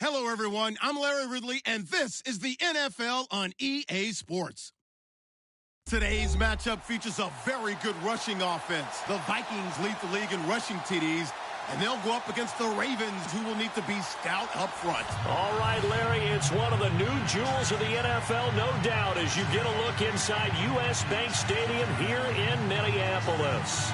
Hello, everyone. I'm Larry Ridley, and this is the NFL on EA Sports. Today's matchup features a very good rushing offense. The Vikings lead the league in rushing TDs, and they'll go up against the Ravens, who will need to be stout up front. All right, Larry, it's one of the new jewels of the NFL, no doubt, as you get a look inside U.S. Bank Stadium here in Minneapolis.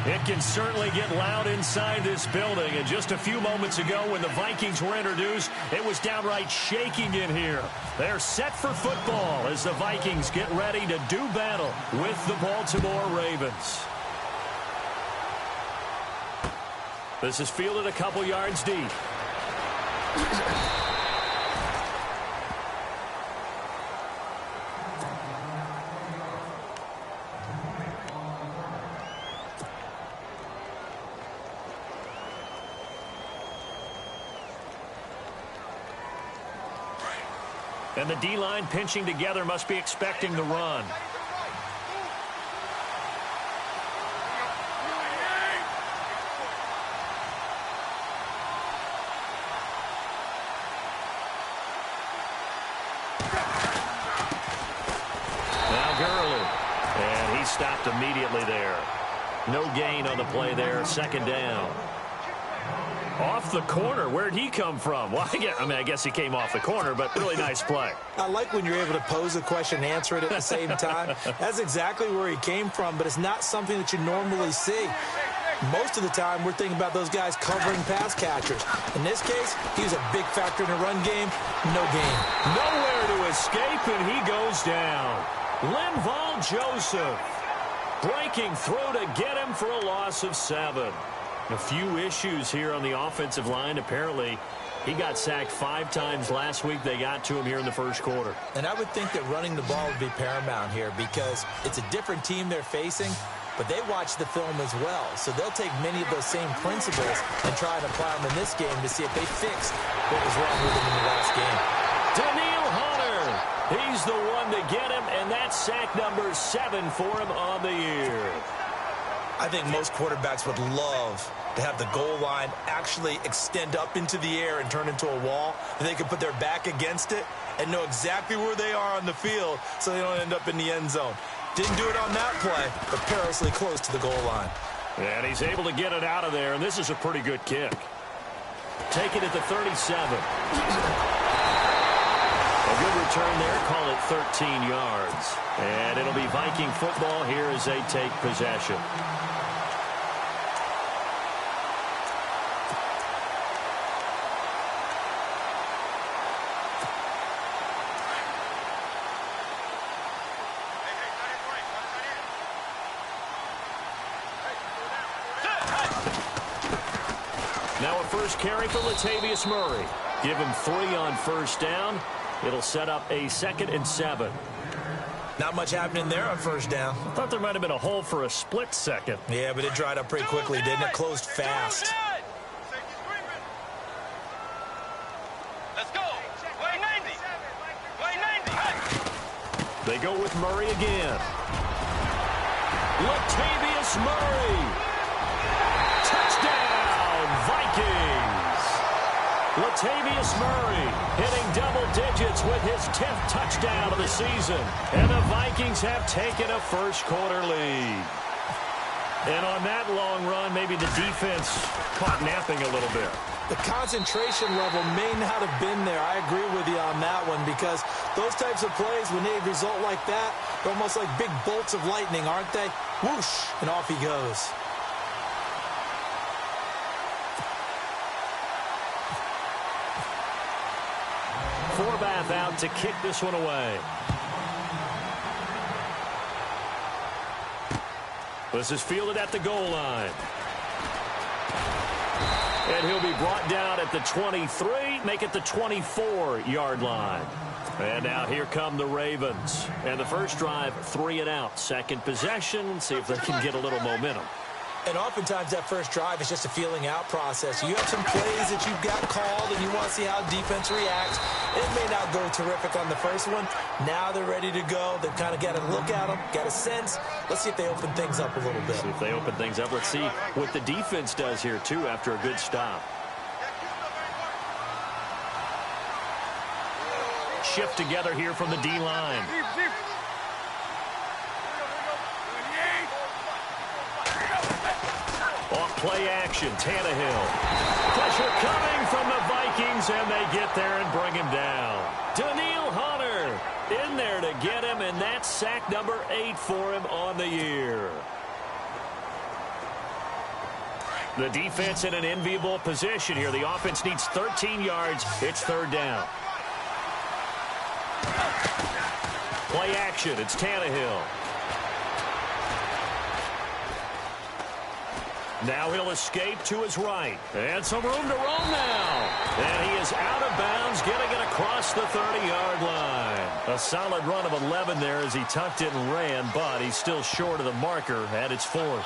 It can certainly get loud inside this building, and just a few moments ago when the Vikings were introduced, it was downright shaking in here. They're set for football as the Vikings get ready to do battle with the Baltimore Ravens. This is fielded a couple yards deep. And the D-line pinching together must be expecting the run. Now Gurley. And he stopped immediately there. No gain on the play there. Second down. Off the corner. Where'd he come from? Well, I guess he came off the corner, but really nice play. I like when you're able to pose a question and answer it at the same time. That's exactly where he came from, but it's not something that you normally see. Most of the time, we're thinking about those guys covering pass catchers. In this case, he was a big factor in the run game. No gain. Nowhere to escape, and he goes down. Linval Joseph breaking through to get him for a loss of 7. A few issues here on the offensive line. Apparently, he got sacked 5 times last week. They got to him here in the first quarter. And I would think that running the ball would be paramount here because it's a different team they're facing, but they watch the film as well. So they'll take many of those same principles and try and apply them in this game to see if they fixed what was wrong with them in the last game. Daniil Hunter, he's the one to get him, and that's sack number 7 for him on the year. I think most quarterbacks would love to have the goal line actually extend up into the air and turn into a wall, and they can put their back against it and know exactly where they are on the field so they don't end up in the end zone. Didn't do it on that play, but perilously close to the goal line. And he's able to get it out of there, and this is a pretty good kick. Take it at the 37. A good return there, call it 13 yards. And it'll be Viking football here as they take possession. Now a first carry for Latavius Murray. Give him 3 on first down. It'll set up a 2nd and 7. Not much happening there on first down. I thought there might have been a hole for a split second. Yeah, but it dried up pretty quickly, didn't it? Closed fast. Let's go. Way 90. Way 90. They go with Murray again. Latavius Murray. Touchdown, Vikings. Latavius Murray hitting double digits with his 10th touchdown of the season. And the Vikings have taken a first-quarter lead. And on that long run, maybe the defense caught napping a little bit. The concentration level may not have been there. I agree with you on that one because those types of plays, when they result like that, they're almost like big bolts of lightning, aren't they? Whoosh, and off he goes. Forbath out to kick this one away. This is fielded at the goal line. And he'll be brought down at the 23, make it the 24-yard line. And now here come the Ravens. And the first drive, 3 and out. Second possession, see if they can get a little momentum. And oftentimes that first drive is just a feeling out process. You have some plays that you've got called and you want to see how defense reacts. It may not go terrific on the first one. Now they're ready to go. They've kind of got a look at them, got a sense. Let's see if they open things up a little bit. See if they open things up. Let's see what the defense does here, too, after a good stop. shift together here from the D-line. Off play action, Tannehill. Pressure coming from the Vikings, and they get there and bring him down. Daniil Hunter in there to get him, and that's sack number 8 for him on the year. The defense in an enviable position here. The offense needs 13 yards. It's 3rd down. Play action. It's Tannehill. Now he'll escape to his right. And some room to roam now. And he is out of bounds, getting it across the 30-yard line. A solid run of 11 there as he tucked it and ran, but he's still short of the marker at its 4th.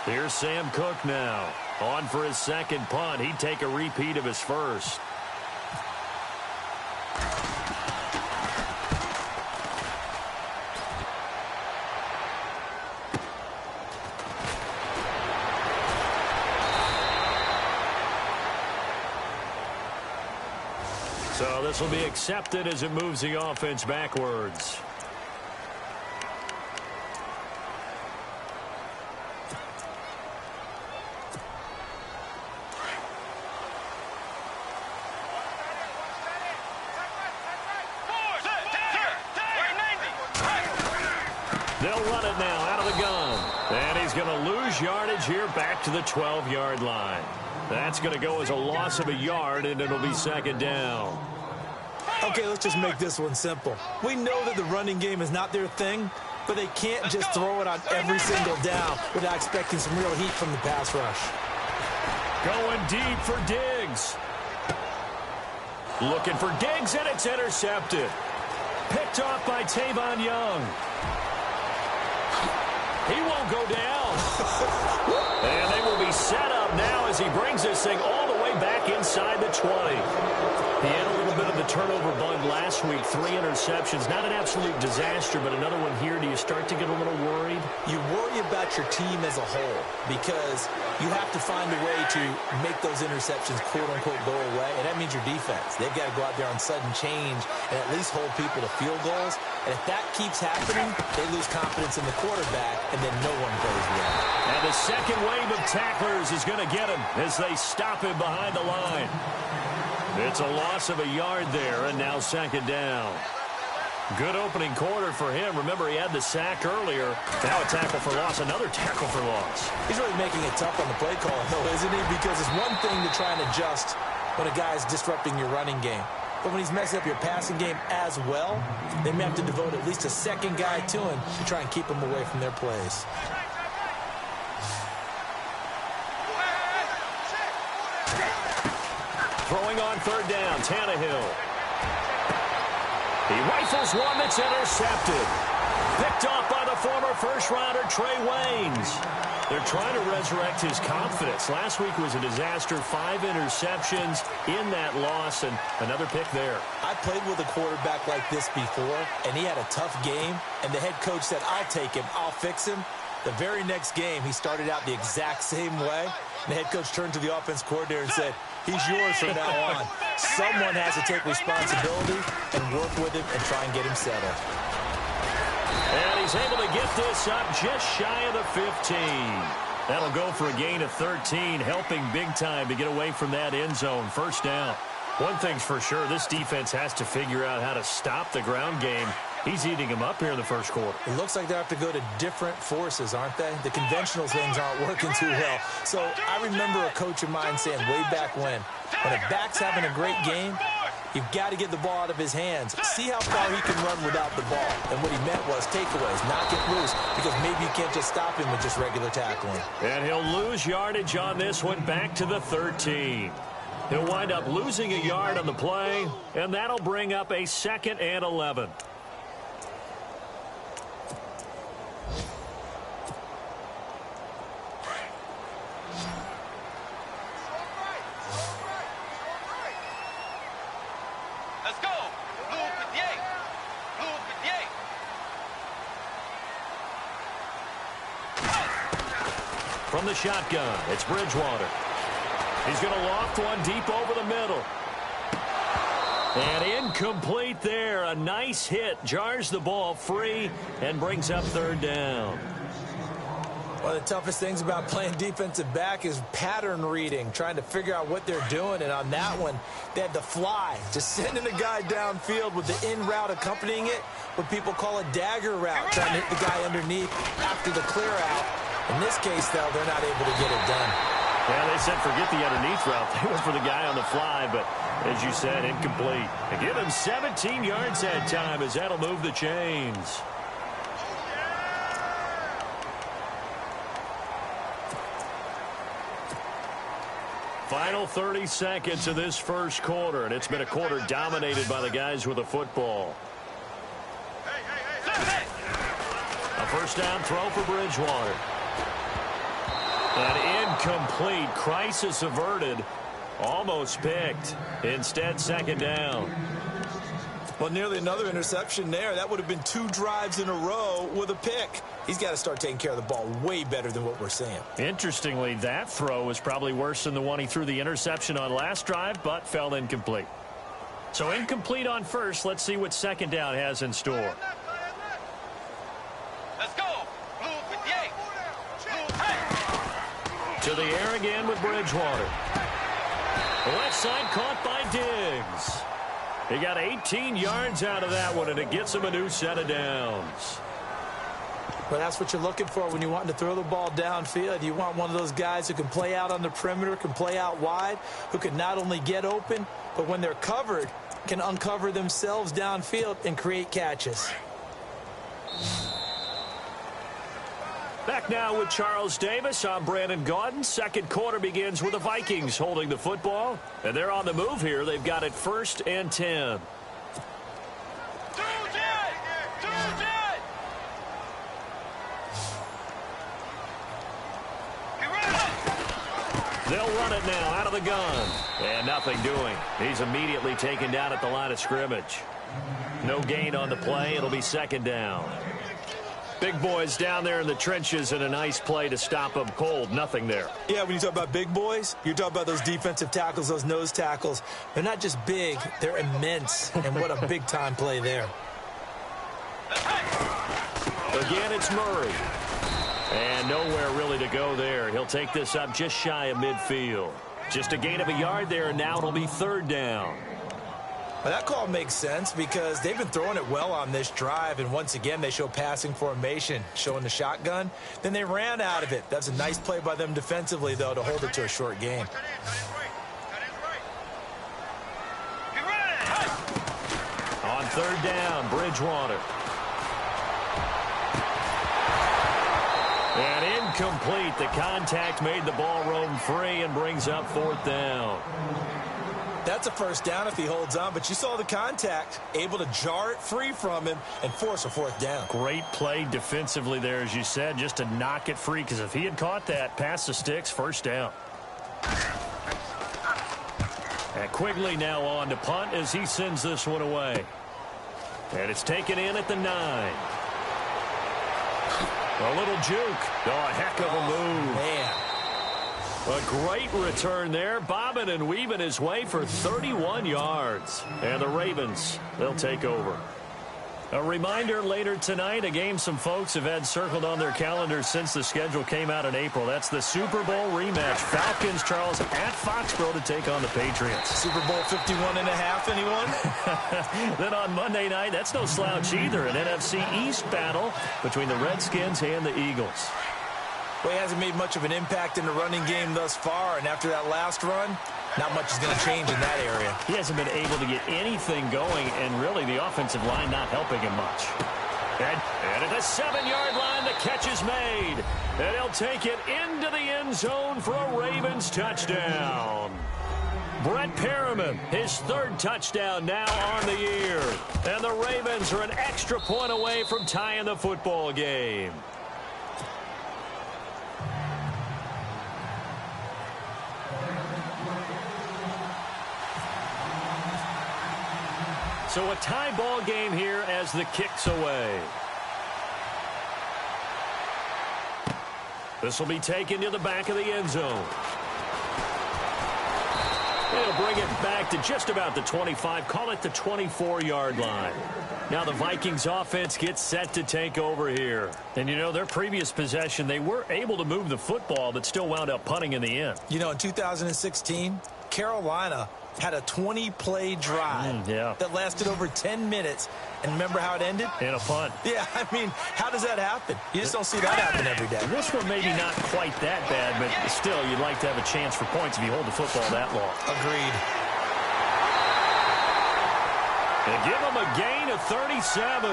Here's Sam Cook now. On for his 2nd punt. He'd take a repeat of his 1st. So this will be accepted as it moves the offense backwards. They'll run it now out of the gun. And he's going to lose yardage here back to the 12-yard line. That's going to go as a loss of a yard, and it'll be 2nd down. Okay, let's just make this one simple. We know that the running game is not their thing, but they can't just throw it on every single down without expecting some real heat from the pass rush. Going deep for Diggs. Looking for Diggs, and it's intercepted. Picked off by Tavon Young. He won't go down. And they will be set up now as he brings this thing all the way back inside the 20. He had a little bit of the turnover bug last week, 3 interceptions. Not an absolute disaster, but another one here. Do you start to get a little worried? You worry about your team as a whole because you have to find a way to make those interceptions, quote-unquote, go away, and that means your defense. They've got to go out there on sudden change and at least hold people to field goals. And if that keeps happening, they lose confidence in the quarterback, and then no one plays well. And the second wave of tacklers is going to get him as they stop him behind the line. It's a loss of a yard there, and now 2nd down. Good opening quarter for him. Remember, he had the sack earlier. Now a tackle for loss, another tackle for loss. He's really making it tough on the play call, though, isn't he? Because it's one thing to try and adjust when a guy's disrupting your running game. But when he's messing up your passing game as well, they may have to devote at least a second guy to him to try and keep him away from their plays. Throwing on 3rd down, Tannehill. He rifles one that's intercepted. Picked off by the former first-rounder Trey Waynes. They're trying to resurrect his confidence. Last week was a disaster. 5 interceptions in that loss, and another pick there. I played with a quarterback like this before, and he had a tough game, and the head coach said, I'll take him, I'll fix him. The very next game, he started out the exact same way. The head coach turned to the offense coordinator and said, he's yours from now on. Someone has to take responsibility and work with him and try and get him settled. And he's able to get this up just shy of the 15. That'll go for a gain of 13, helping big time to get away from that end zone. 1st down. One thing's for sure, this defense has to figure out how to stop the ground game. He's eating him up here in the 1st quarter. It looks like they have to go to different forces, aren't they? The conventional things aren't working too well. So I remember a coach of mine saying way back when a back's having a great game, you've got to get the ball out of his hands. See how far he can run without the ball. And what he meant was takeaways, knock it loose, because maybe you can't just stop him with just regular tackling. And he'll lose yardage on this one back to the 13. He'll wind up losing a yard on the play, and that'll bring up a 2nd and 11. Let's go. Blue 58. Blue 58. From the shotgun, it's Bridgewater. He's going to loft one deep over the middle. And incomplete there. A nice hit. Jars the ball free and brings up third down. One of the toughest things about playing defensive back is pattern reading, trying to figure out what they're doing. And on that one, they had to fly, just sending a guy downfield with the in route accompanying it, what people call a dagger route, trying to hit the guy underneath after the clear out. In this case, though, they're not able to get it done. Yeah, they said forget the underneath route. They went for the guy on the fly, but as you said, incomplete. They give him 17 yards that time as that'll move the chains. Final 30 seconds of this first quarter, and it's been a quarter dominated by the guys with the football. A first down throw for Bridgewater. An incomplete. Crisis averted. Almost picked. Instead, second down. Well, nearly another interception there. That would have been 2 drives in a row with a pick. He's got to start taking care of the ball way better than what we're seeing. Interestingly, that throw was probably worse than the one he threw the interception on last drive, but fell incomplete. So incomplete on first. Let's see what second down has in store. Let's go. Blue 58. To the air again with Bridgewater. The left side caught by Diggs. He got 18 yards out of that one, and it gets him a new set of downs. Well, that's what you're looking for when you want to throw the ball downfield. You want one of those guys who can play out on the perimeter, can play out wide, who can not only get open, but when they're covered, can uncover themselves downfield and create catches. Back now with Charles Davis. I'm Brandon Gaudin. Second quarter begins with the Vikings holding the football. And they're on the move here. They've got it 1st and 10. They'll run it now out of the gun. And nothing doing. He's immediately taken down at the line of scrimmage. No gain on the play. It'll be second down. Big boys down there in the trenches, and a nice play to stop them cold. Nothing there. Yeah, when you talk about big boys, you're talking about those defensive tackles, those nose tackles. They're not just big, they're immense. And what a big-time play there. Again, it's Murray. And nowhere really to go there. He'll take this up just shy of midfield. Just a gain of a yard there, and now it'll be third down. Well, that call makes sense because they've been throwing it well on this drive, and once again they show passing formation, showing the shotgun. Then they ran out of it. That's a nice play by them defensively, though, to hold it to a short game. On third down, Bridgewater. And incomplete. The contact made the ball roam free and brings up fourth down. That's a first down if he holds on, but you saw the contact, able to jar it free from him and force a fourth down. Great play defensively there, as you said, just to knock it free, because if he had caught that, past the sticks, first down. And Quigley now on to punt as he sends this one away. And it's taken in at the 9. A little juke. Oh, a heck of a move. Man. A great return there, bobbing and weaving his way for 31 yards. And the Ravens, they'll take over. A reminder later tonight, a game some folks have had circled on their calendars since the schedule came out in April. That's the Super Bowl rematch. Falcons, Charles, at Foxborough to take on the Patriots. Super Bowl 51.5, anyone? Then on Monday night, that's no slouch either. An NFC East battle between the Redskins and the Eagles. Well, he hasn't made much of an impact in the running game thus far, and after that last run, not much is going to change in that area. He hasn't been able to get anything going, and really the offensive line not helping him much. And at the 7-yard line, the catch is made. And he'll take it into the end zone for a Ravens touchdown. Brett Perriman, his 3rd touchdown now on the year. And the Ravens are an extra point away from tying the football game. So a tie ball game here as the kick's away. This will be taken to the back of the end zone. they'll bring it back to just about the 25, call it the 24-yard line. Now the Vikings offense gets set to take over here. And, you know, their previous possession, they were able to move the football, but still wound up punting in the end. You know, in 2016, Carolina had a 20-play drive that lasted over 10 minutes. And remember how it ended? In a punt. Yeah, I mean, how does that happen? You just don't see that happen every day. This one maybe not quite that bad, but still, you'd like to have a chance for points if you hold the football that long. Agreed. They give them a gain of 37.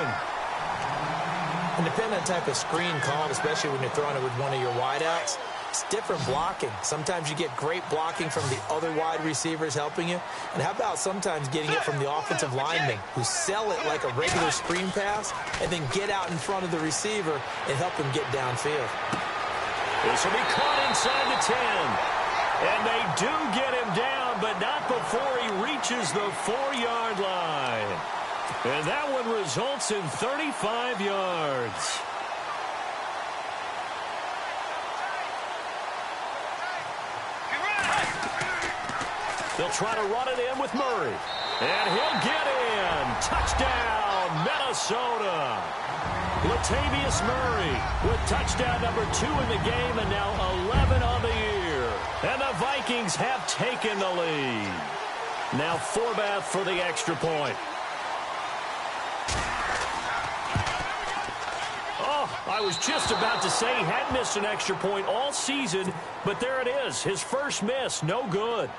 And depending on the type of screen called, especially when you're throwing it with one of your wideouts, it's different blocking. Sometimes you get great blocking from the other wide receivers helping you. And how about sometimes getting it from the offensive linemen who sell it like a regular screen pass and then get out in front of the receiver and help him get downfield. This will be caught inside the 10. And they do get him down, but not before he reaches the 4-yard line. And that one results in 35 yards. They'll try to run it in with Murray. And he'll get in. Touchdown, Minnesota. Latavius Murray with touchdown number 2 in the game and now 11 on the year. And the Vikings have taken the lead. Now Forbath for the extra point. Oh, I was just about to say he had missed an extra point all season, but there it is. His first miss, no good.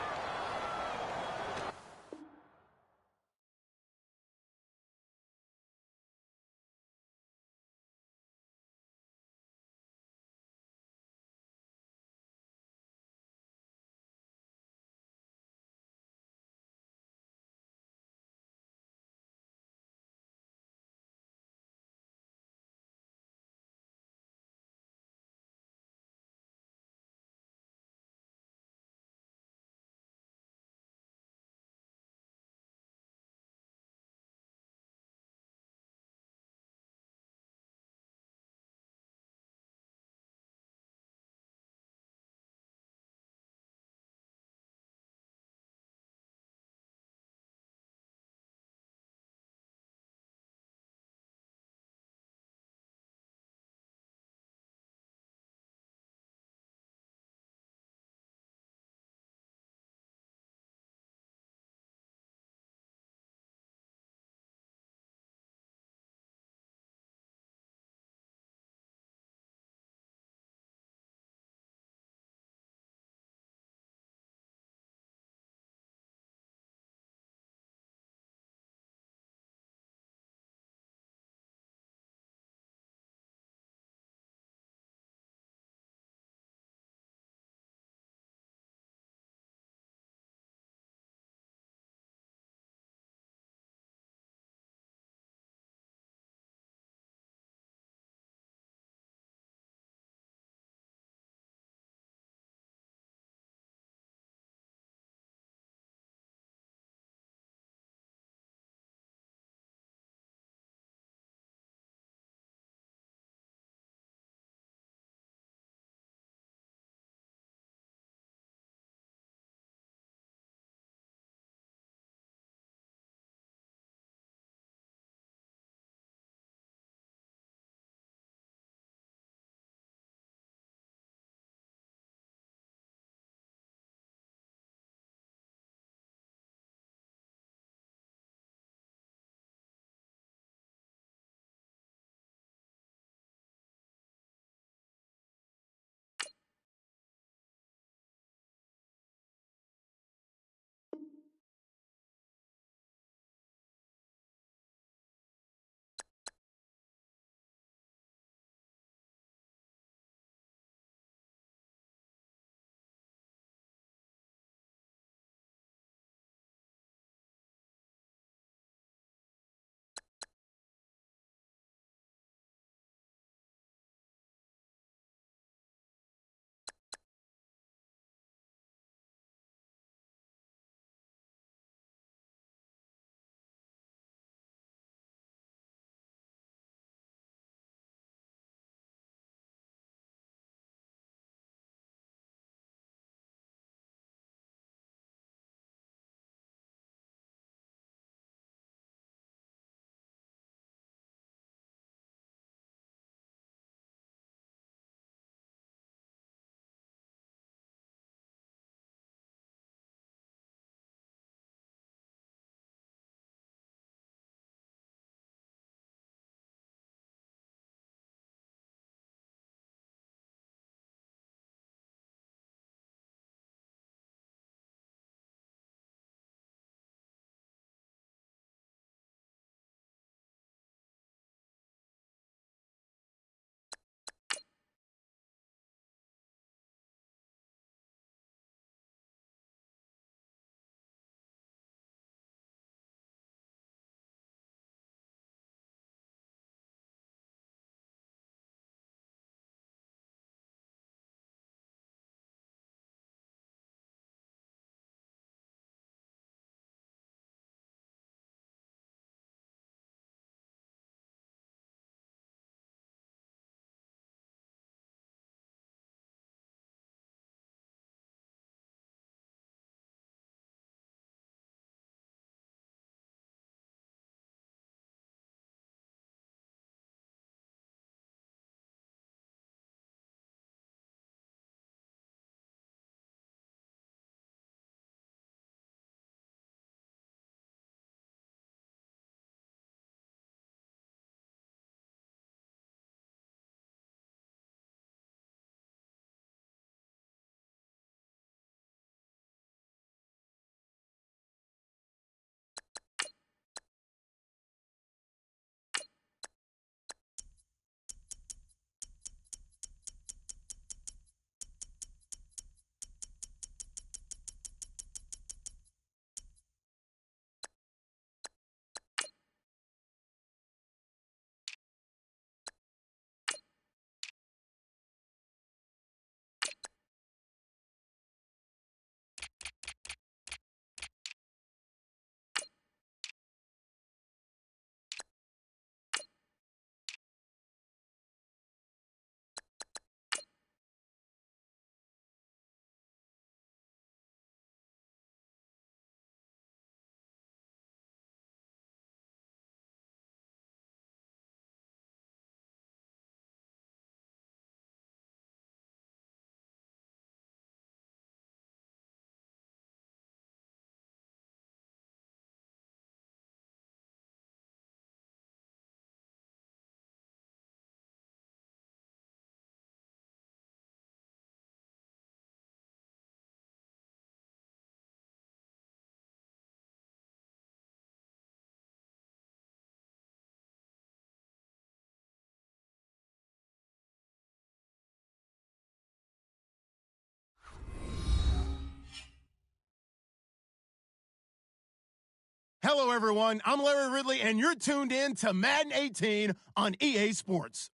Hello, everyone. I'm Larry Ridley, and you're tuned in to Madden 18 on EA Sports.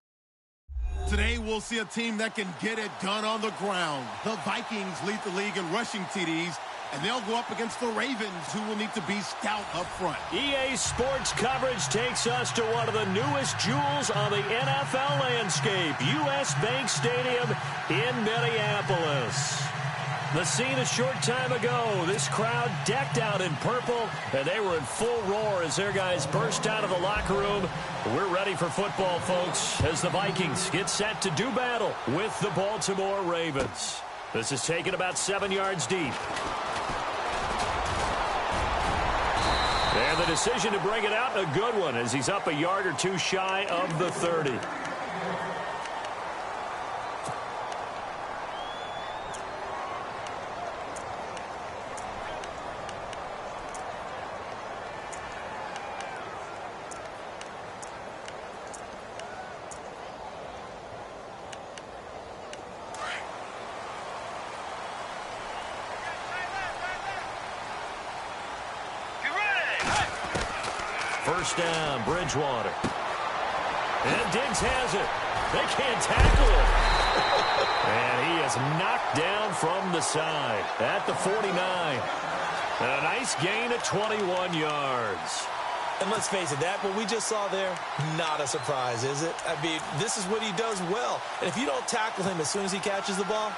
Today, we'll see a team that can get it done on the ground. The Vikings lead the league in rushing TDs, and they'll go up against the Ravens, who will need to be stout up front. EA Sports coverage takes us to one of the newest jewels on the NFL landscape, US Bank Stadium in Minneapolis. The scene a short time ago, this crowd decked out in purple, and they were in full roar as their guys burst out of the locker room. We're ready for football, folks, as the Vikings get set to do battle with the Baltimore Ravens. This is taken about 7 yards deep. And the decision to bring it out, a good one, as he's up a yard or two shy of the 30. First down, Bridgewater. And Diggs has it. They can't tackle him. And he is knocked down from the side at the 49. And a nice gain of 21 yards. And let's face it, that what we just saw there, not a surprise, is it? I mean, this is what he does well. And if you don't tackle him as soon as he catches the ball,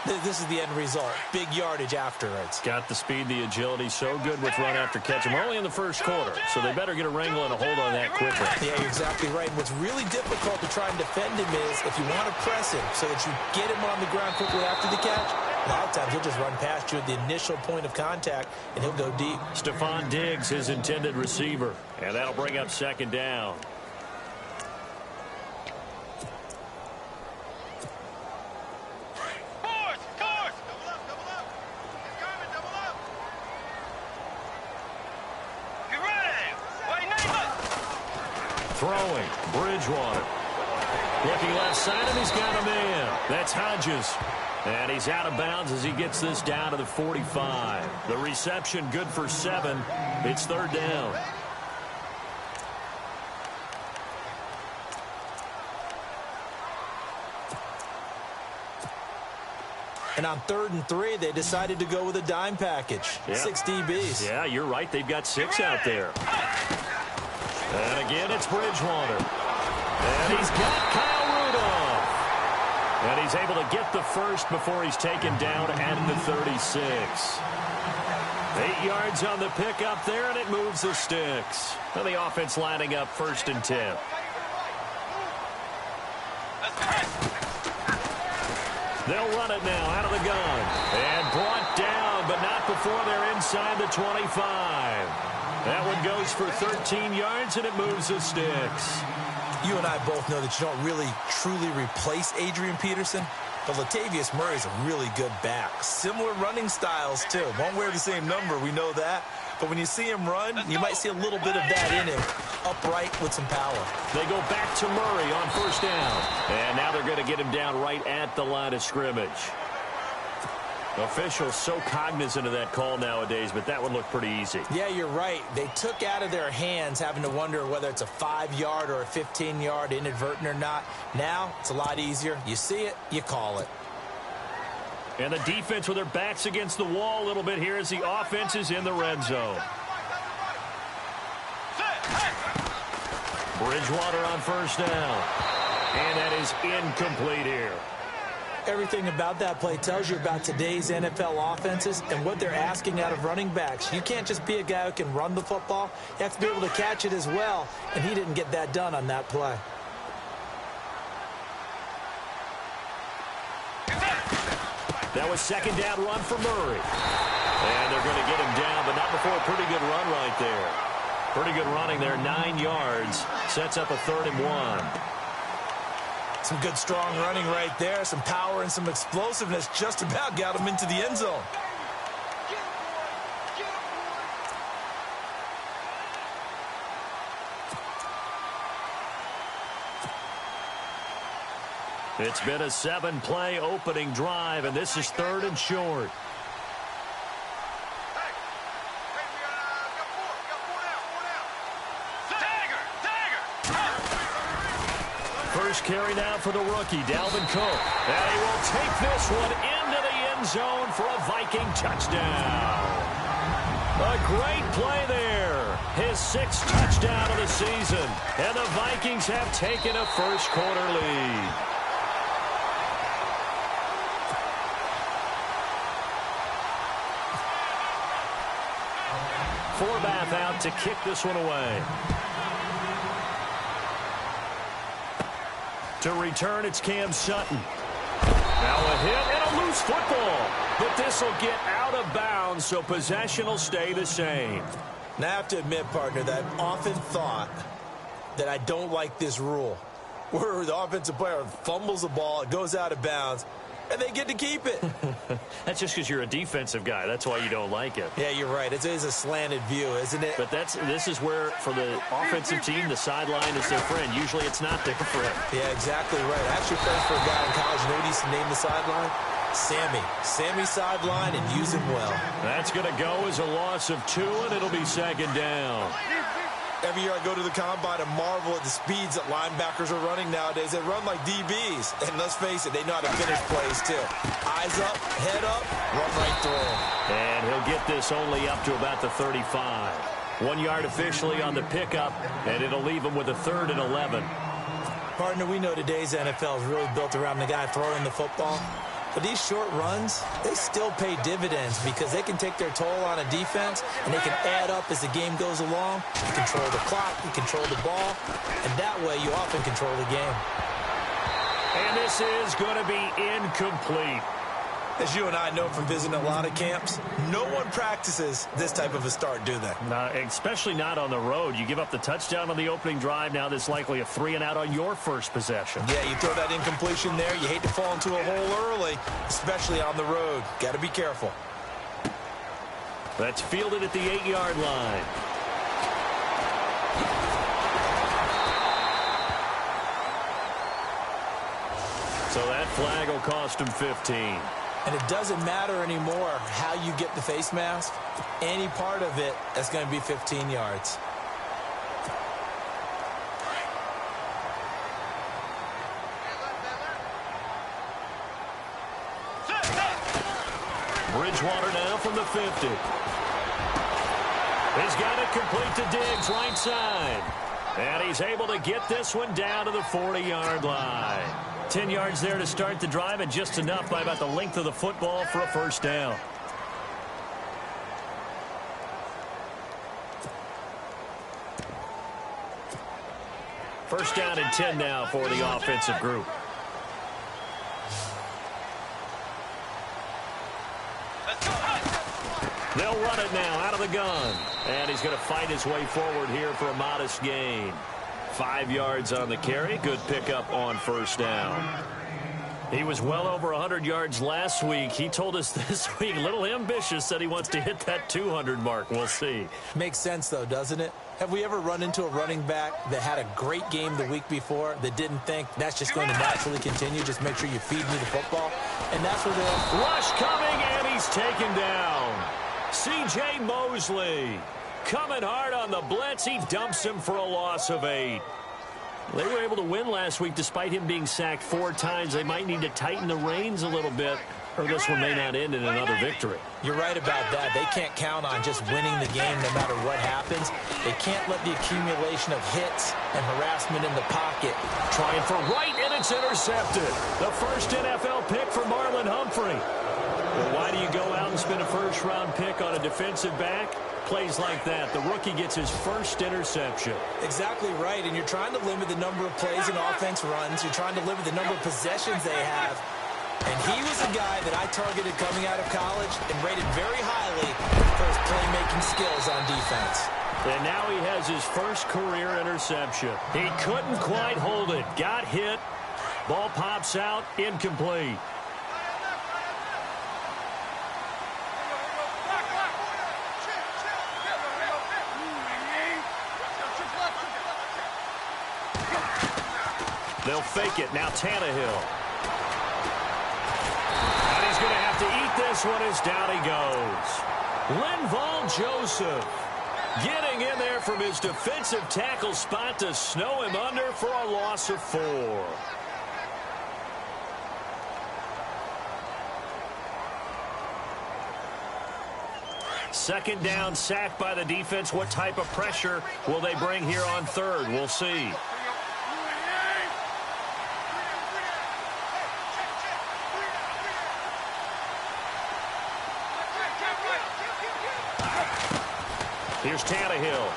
this is the end result. Big yardage afterwards. Got the speed, the agility, so good with run after catch. And we're only in the first quarter, so they better get a wrangle and a hold on that quickly. Yeah, you're exactly right. And what's really difficult to try and defend him is if you want to press him so that you get him on the ground quickly after the catch, a lot of times he'll just run past you at the initial point of contact, and he'll go deep. Stephon Diggs, his intended receiver. And that'll bring up second down. Throwing, Bridgewater. Looking left side, and he's got a man. That's Hodges. And he's out of bounds as he gets this down to the 45. The reception good for 7. It's third down. And on 3rd and 3, they decided to go with a dime package. Yep. 6 DBs. Yeah, you're right. They've got 6 out there. And again, it's Bridgewater. And he's got Kyle Rudolph. And he's able to get the first before he's taken down at the 36. 8 yards on the pickup there, and it moves the sticks. And the offense lining up 1st and 10. They'll run it now out of the gun. And brought down, but not before they're inside the 25. That one goes for 13 yards, and it moves the sticks. You and I both know that you don't really, truly replace Adrian Peterson, but Latavius Murray is a really good back. Similar running styles, too. Won't wear the same number, we know that. But when you see him run, you might see a little bit of that in him, upright with some power. They go back to Murray on first down. And now they're going to get him down right at the line of scrimmage. Officials so cognizant of that call nowadays, but that would look pretty easy. Yeah, you're right. They took out of their hands having to wonder whether it's a 5-yard or a 15-yard inadvertent or not. Now, it's a lot easier. You see it, you call it. And the defense with their backs against the wall a little bit here as the offense is in the red zone. Bridgewater on first down. And that is incomplete here. Everything about that play tells you about today's NFL offenses and what they're asking out of running backs. You can't just be a guy who can run the football. You have to be able to catch it as well, and he didn't get that done on that play. That was second down run for Murray. And they're going to get him down, but not before a pretty good run right there. Pretty good running there, 9 yards. Sets up a 3rd and 1. Some good, strong running right there. Some power and some explosiveness just about got him into the end zone. It's been a 7-play opening drive, and this is 3rd and short. First carry now for the rookie, Dalvin Cook. And he will take this one into the end zone for a Viking touchdown. A great play there. His 6th touchdown of the season. And the Vikings have taken a first-quarter lead. Forbath out to kick this one away. To return, it's Cam Sutton. Now a hit and a loose football. But this will get out of bounds, so possession will stay the same. Now, I have to admit, partner, that I've often thought that I don't like this rule, where the offensive player fumbles the ball, it goes out of bounds, and they get to keep it. That's just because you're a defensive guy. That's why you don't like it. Yeah, you're right. It is a slanted view, isn't it? But this is where, for the offensive team, the sideline is their friend. Usually it's not their friend. Yeah, exactly right. I actually played for a guy in college. You know what he used to name the sideline? Sammy. Sammy sideline, and use him well. That's going to go as a loss of 2, and it'll be second down. Every year I go to the combine and marvel at the speeds that linebackers are running nowadays. They run like DBs. And let's face it, they know how to finish plays, too. Eyes up, head up, run right through them. And he'll get this only up to about the 35. 1 yard officially on the pickup, and it'll leave him with a 3rd and 11. Partner, we know today's NFL is really built around the guy throwing the football. But these short runs, they still pay dividends because they can take their toll on a defense, and they can add up as the game goes along. You control the clock, you control the ball, and that way you often control the game. And this is going to be incomplete. As you and I know from visiting a lot of camps, no one practices this type of a start, do they? Especially not on the road. You give up the touchdown on the opening drive. Now there's likely a 3-and-out on your first possession. Yeah, you throw that incompletion there. You hate to fall into a hole early, especially on the road. Got to be careful. That's fielded at the 8-yard line. So that flag will cost him 15. And it doesn't matter anymore how you get the face mask. Any part of it is going to be 15 yards. Bridgewater now from the 50. He's got it complete to Diggs, right side. And he's able to get this one down to the 40-yard line. 10 yards there to start the drive, and just enough by about the length of the football for a first down. First down and 10 now for the offensive group. They'll run it now out of the gun. And he's going to fight his way forward here for a modest gain. 5 yards on the carry. Good pickup on first down. He was well over 100 yards last week. He told us this week, a little ambitious, said he wants to hit that 200 mark. We'll see. Makes sense, though, doesn't it? Have we ever run into a running back that had a great game the week before that didn't think that's just going to naturally continue? Just make sure you feed me the football. And that's where they're... Rush coming, and he's taken down. C.J. Mosley coming hard on the blitz. He dumps him for a loss of 8. They were able to win last week despite him being sacked 4 times. They might need to tighten the reins a little bit, or this one may not end in another victory. You're right about that. They can't count on just winning the game no matter what happens. They can't let the accumulation of hits and harassment in the pocket. Trying for right, and it's intercepted. The first NFL pick for Marlon Humphrey. Well, why do you go out and spend a first-round pick on a defensive back? Plays like that. The rookie gets his first interception. Exactly right, and you're trying to limit the number of plays and offense runs. You're trying to limit the number of possessions they have. And he was a guy that I targeted coming out of college and rated very highly for his playmaking skills on defense. And now he has his first career interception. He couldn't quite hold it. Got hit. Ball pops out. Incomplete. They'll fake it. Now Tannehill. And he's going to have to eat this one as down he goes. Linval Joseph Getting in there from his defensive tackle spot to snow him under for a loss of 4. Second down, sack by the defense. What type of pressure will they bring here on third? We'll see. Here's Tannehill.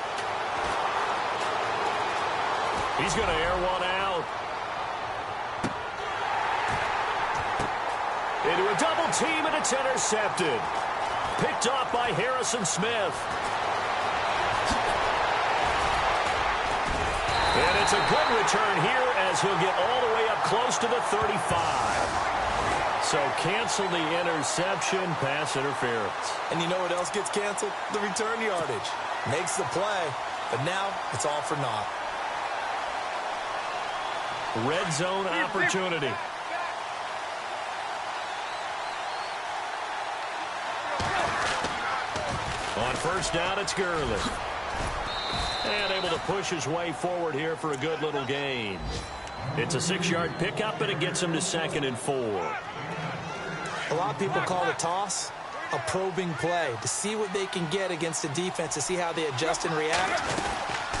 He's going to air one out. Into a double team, and it's intercepted. Picked off by Harrison Smith. And it's a good return here as he'll get all the way up close to the 35. So cancel the interception, pass interference. And you know what else gets canceled? The return yardage. Makes the play, but now it's all for naught. Red zone opportunity. On first down, it's Gurley. And able to push his way forward here for a good little gain. It's a 6-yard pickup, and it gets him to 2nd and 4. A lot of people call the toss a probing play to see what they can get against the defense, to see how they adjust and react.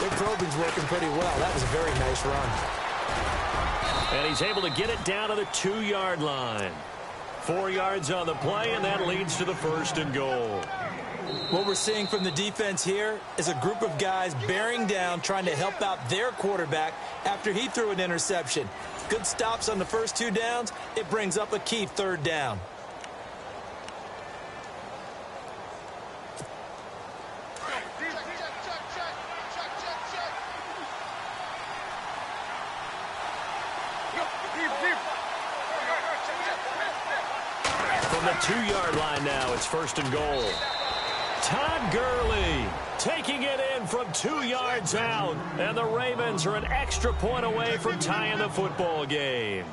Their probing's working pretty well. That was a very nice run. And he's able to get it down to the 2-yard line. 4 yards on the play, and that leads to the 1st and goal. What we're seeing from the defense here is a group of guys bearing down, trying to help out their quarterback after he threw an interception. Good stops on the first 2 downs. It brings up a key 3rd down. From the 2-yard line now, it's 1st and goal. Todd Gurley taking it in from 2 yards out. And the Ravens are an extra point away from tying the football game.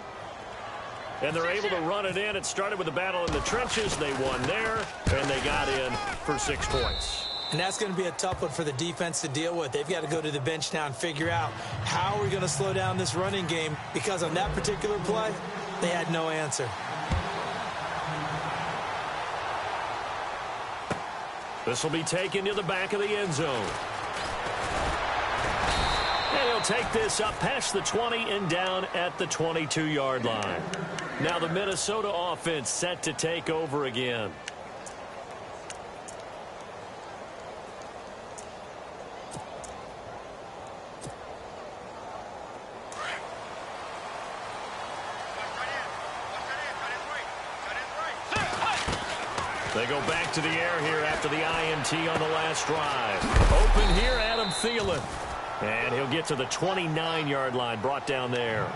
And they're able to run it in. It started with a battle in the trenches. They won there, and they got in for 6 points. And that's going to be a tough one for the defense to deal with. They've got to go to the bench now and figure out how we're going to slow down this running game, because on that particular play, they had no answer. This will be taken to the back of the end zone. And he'll take this up past the 20 and down at the 22-yard line. Now the Minnesota offense set to take over again. They go back to the air here after the INT on the last drive. Open here, Adam Thielen. And he'll get to the 29-yard line, brought down there.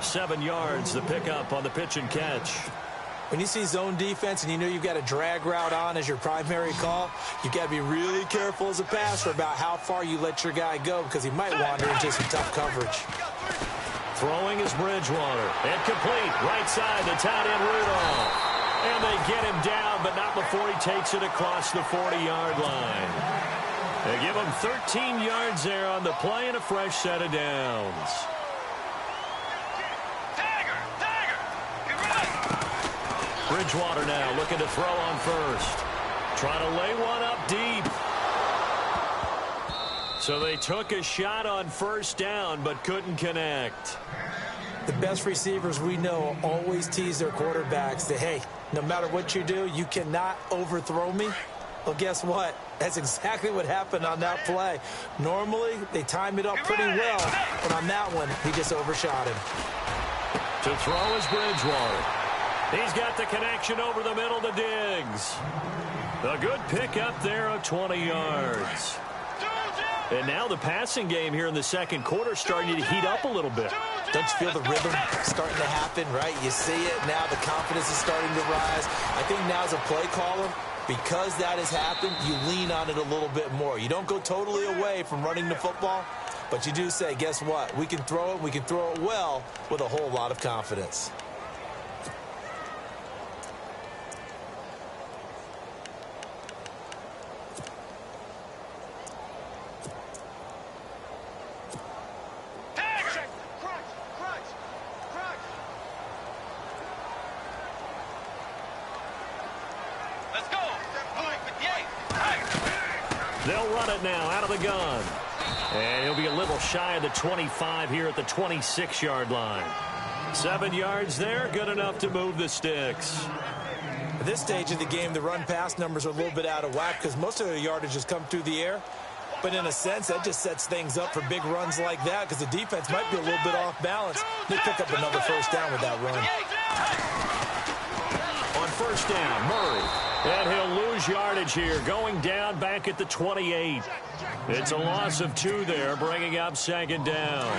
7 yards, the pickup on the pitch and catch. When you see zone defense and you know you've got a drag route on as your primary call, you've got to be really careful as a passer about how far you let your guy go, because he might wander into some tough coverage. Throwing is Bridgewater. And complete. Right side, the tight end Rudolph. And they get him down, but not before he takes it across the 40-yard line. They give him 13 yards there on the play and a fresh set of downs. Bridgewater now looking to throw on first. Trying to lay one up deep. So they took a shot on first down, but couldn't connect. The best receivers we know always tease their quarterbacks that, hey, no matter what you do, you cannot overthrow me. Well, guess what? That's exactly what happened on that play. Normally, they time it up pretty well, but on that one, he just overshot him. To throw is Bridgewater. He's got the connection over the middle to Diggs. A good pickup there of 20 yards. And now the passing game here in the second quarter starting to heat up a little bit. Don't you feel the rhythm starting to happen, right? You see it now. The confidence is starting to rise. I think now as a play caller, because that has happened, you lean on it a little bit more. You don't go totally away from running the football, but you do say, guess what? We can throw it. We can throw it well with a whole lot of confidence. They'll run it now out of the gun. And he'll be a little shy of the 25 here at the 26-yard line. 7 yards there, good enough to move the sticks. At this stage of the game, the run-pass numbers are a little bit out of whack because most of the yardage has come through the air. But in a sense, that just sets things up for big runs like that because the defense might be a little bit off balance. They pick up another first down with that run. On first down, Murray. And he'll lose yardage here, going down back at the 28. It's a loss of 2 there, bringing up second down.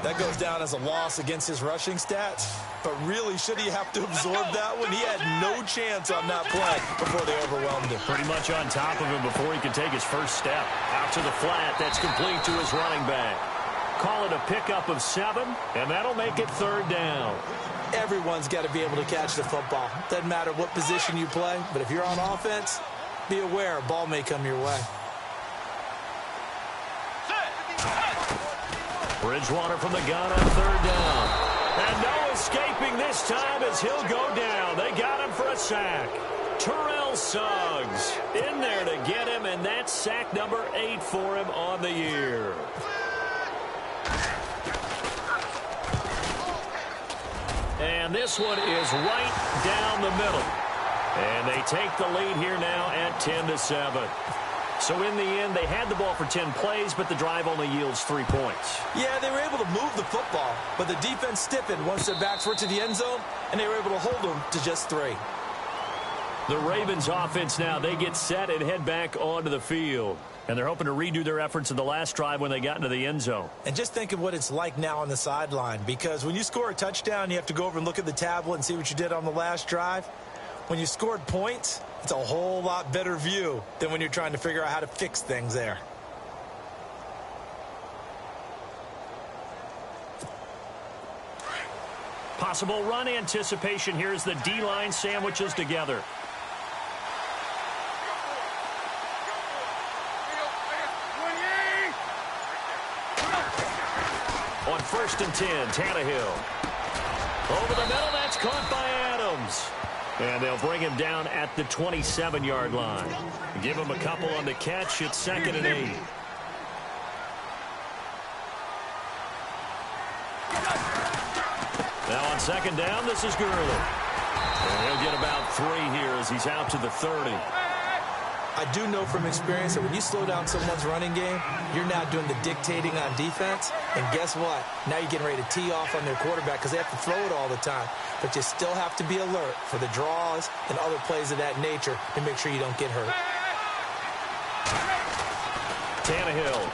That goes down as a loss against his rushing stats. But really, should he have to absorb that one? He had no chance on that play before they overwhelmed him. Pretty much on top of him before he could take his first step. Out to the flat, that's complete to his running back. Call it a pickup of 7, and that'll make it third down. Everyone's got to be able to catch the football. Doesn't matter what position you play, but if you're on offense, be aware a ball may come your way. Bridgewater from the gun on third down. And no escaping this time as he'll go down. They got him for a sack. Terrell Suggs in there to get him, and that's sack number 8 for him on the year. And this one is right down the middle. And they take the lead here now at 10-7. So in the end, they had the ball for 10 plays, but the drive only yields 3 points. Yeah, they were able to move the football, but the defense stiffened once their backs were to the end zone, and they were able to hold them to just 3. The Ravens offense now, they get set and head back onto the field. And they're hoping to redo their efforts in the last drive when they got into the end zone. And just think of what it's like now on the sideline, because when you score a touchdown, you have to go over and look at the tablet and see what you did on the last drive. When you scored points, it's a whole lot better view than when you're trying to figure out how to fix things there. Possible run anticipation here as the D-line sandwiches together. On first and 10, Tannehill. Over the middle, that's caught by Adams. And they'll bring him down at the 27-yard line. Give him a couple on the catch. It's 2nd and 8. Now on second down, this is Gurley. And he'll get about 3 here as he's out to the 30. I do know from experience that when you slow down someone's running game, you're now doing the dictating on defense. And guess what? Now you're getting ready to tee off on their quarterback because they have to throw it all the time. But you still have to be alert for the draws and other plays of that nature to make sure you don't get hurt. Tannehill.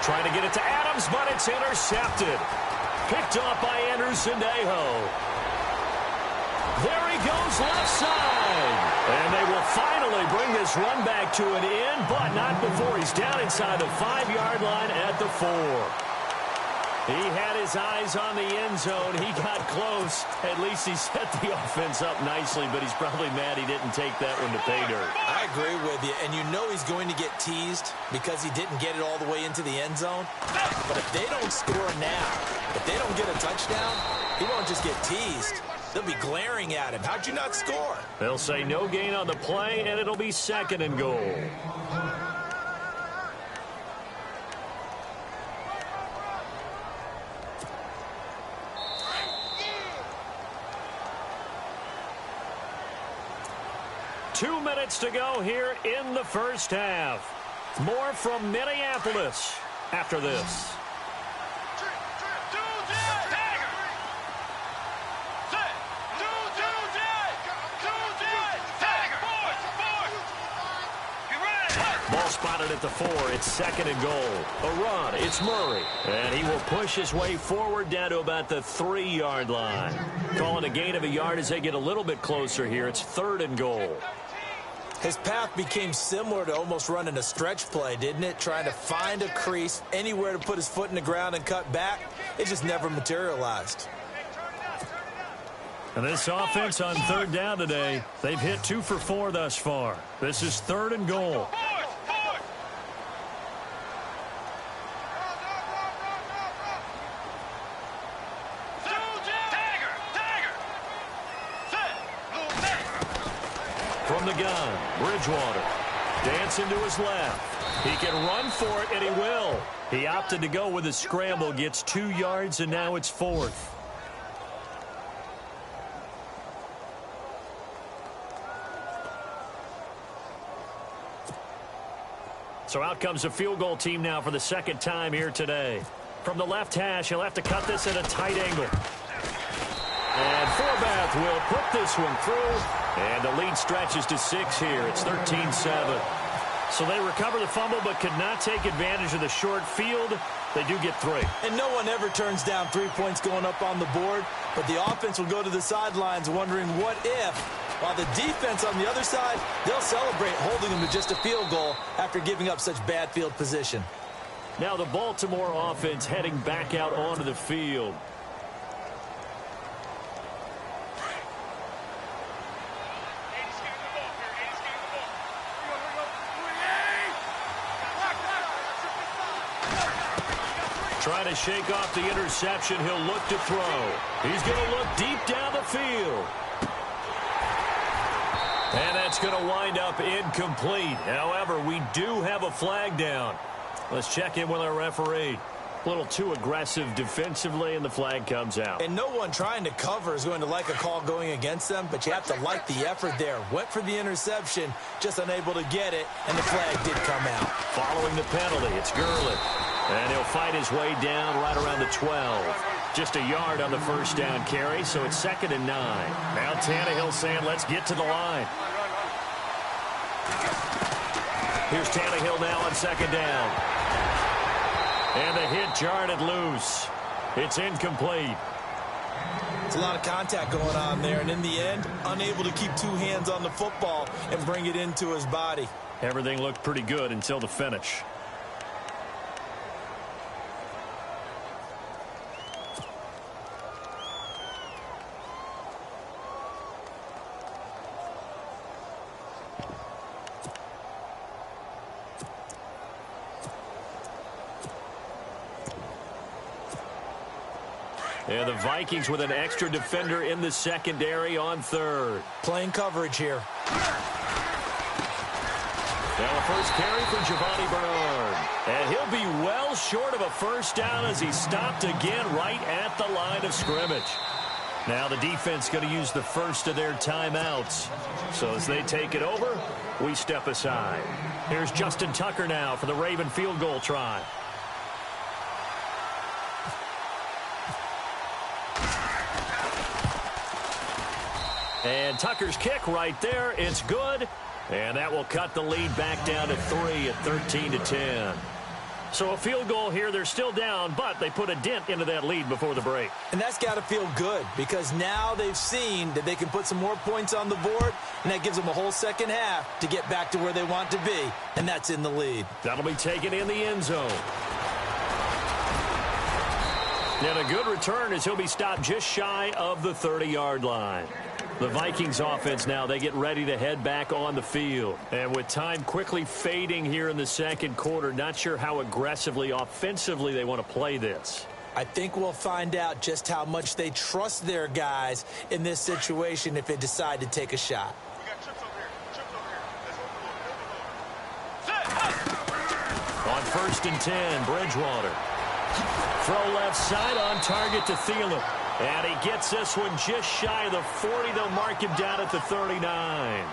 Trying to get it to Adams, but it's intercepted. Picked off by Andrew Sendejo. There he goes left side. And they will finally bring this run back to an end, but not before he's down inside the 5-yard line at the 4. He had his eyes on the end zone. He got close. At least he set the offense up nicely, but he's probably mad he didn't take that one to pay dirt. I agree with you, and you know he's going to get teased because he didn't get it all the way into the end zone. But if they don't score now, if they don't get a touchdown, he won't just get teased. They'll be glaring at him. How'd you not score? They'll say no gain on the play, and it'll be 2nd and goal. Two minutes to go here in the first half. More from Minneapolis after this. Ball spotted at the 4. It's 2nd and goal. A run. It's Murray. And he will push his way forward down to about the 3-yard line. Calling a gain of a yard as they get a little bit closer here. It's 3rd and goal. His path became similar to almost running a stretch play, didn't it? Trying to find a crease, anywhere to put his foot in the ground and cut back. It just never materialized. And this offense on 3rd down today, they've hit 2 for 4 thus far. This is 3rd and goal. From the gun, Bridgewater. Dancing to his left. He can run for it, and he will. He opted to go with a scramble, gets 2 yards, and now it's 4th. So out comes the field goal team now for the second time here today. From the left hash, he'll have to cut this at a tight angle. And Forbath will put this one through. And the lead stretches to 6 here. It's 13-7. So they recover the fumble but could not take advantage of the short field. They do get 3. And no one ever turns down 3 points going up on the board. But the offense will go to the sidelines wondering what if. While the defense on the other side, they'll celebrate holding them to just a field goal after giving up such bad field position. Now the Baltimore offense heading back out onto the field. Trying to shake off the interception. He'll look to throw. He's going to look deep down the field. And that's going to wind up incomplete. However, we do have a flag down. Let's check in with our referee. A little too aggressive defensively, and the flag comes out. And no one trying to cover is going to like a call going against them, but you have to like the effort there. Went for the interception, just unable to get it, and the flag did come out. Following the penalty, it's Gurley. And he'll fight his way down right around the 12. Just a yard on the first down carry, so it's 2nd and 9. Now Tannehill saying, let's get to the line. Here's Tannehill now on 2nd down. And the hit jarred it loose. It's incomplete. It's a lot of contact going on there, and in the end, unable to keep 2 hands on the football and bring it into his body. Everything looked pretty good until the finish. And the Vikings with an extra defender in the secondary on 3rd. Playing coverage here. Now a first carry for Giovanni Bernard. And he'll be well short of a first down as he's stopped again right at the line of scrimmage. Now the defense going to use the first of their timeouts. So as they take it over, we step aside. Here's Justin Tucker now for the Raven field goal try. And Tucker's kick right there. It's good. And that will cut the lead back down to 3 at 13-10. So a field goal here. They're still down, but they put a dent into that lead before the break. And that's got to feel good because now they've seen that they can put some more points on the board, and that gives them a whole second half to get back to where they want to be, and that's in the lead. That'll be taken in the end zone. And a good return as he'll be stopped just shy of the 30-yard line. The Vikings offense now, they get ready to head back on the field. And with time quickly fading here in the second quarter, not sure how aggressively, offensively they want to play this. I think we'll find out just how much they trust their guys in this situation if they decide to take a shot. We got trips over here. Trips over here. On 1st and 10, Bridgewater. Throw left side on target to Thielen. And he gets this one just shy of the 40. They'll mark him down at the 39.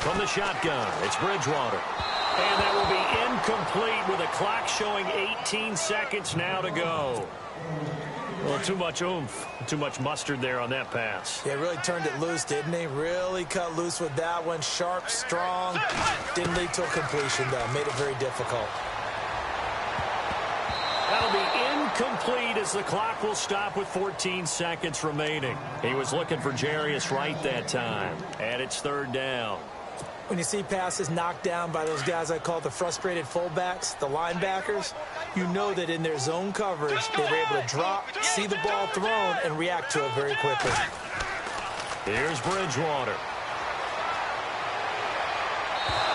From the shotgun, it's Bridgewater. And that will be incomplete with a clock showing 18 seconds now to go. Well, too much oomph, too much mustard there on that pass. Yeah, really turned it loose, didn't he? Really cut loose with that one. Sharp, strong. Didn't lead to a completion, though. Made it very difficult. That'll be incomplete as the clock will stop with 14 seconds remaining. He was looking for Jarius Wright that time. And it's 3rd down. When you see passes knocked down by those guys I call the frustrated fullbacks, the linebackers, you know that in their zone coverage, they were able to drop, see the ball thrown, and react to it very quickly. Here's Bridgewater.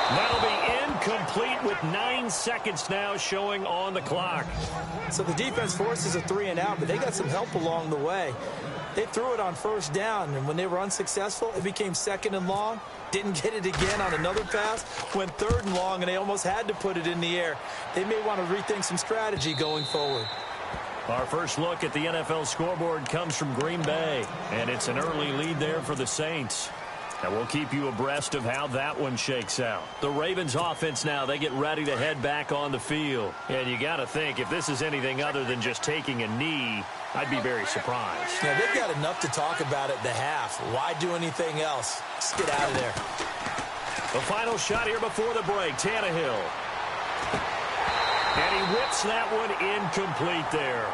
That'll be incomplete with 9 seconds now showing on the clock. So the defense forces a 3-and-out, but they got some help along the way. They threw it on first down, and when they were unsuccessful, it became 2nd and long. Didn't get it again on another pass. Went 3rd and long, and they almost had to put it in the air. They may want to rethink some strategy going forward. Our first look at the NFL scoreboard comes from Green Bay, and it's an early lead there for the Saints. And we'll keep you abreast of how that one shakes out. The Ravens offense now, they get ready to head back on the field. And you got to think, if this is anything other than just taking a knee, I'd be very surprised. Yeah, they've got enough to talk about at the half. Why do anything else? Just get out of there. The final shot here before the break, Tannehill. And he whips that one incomplete there.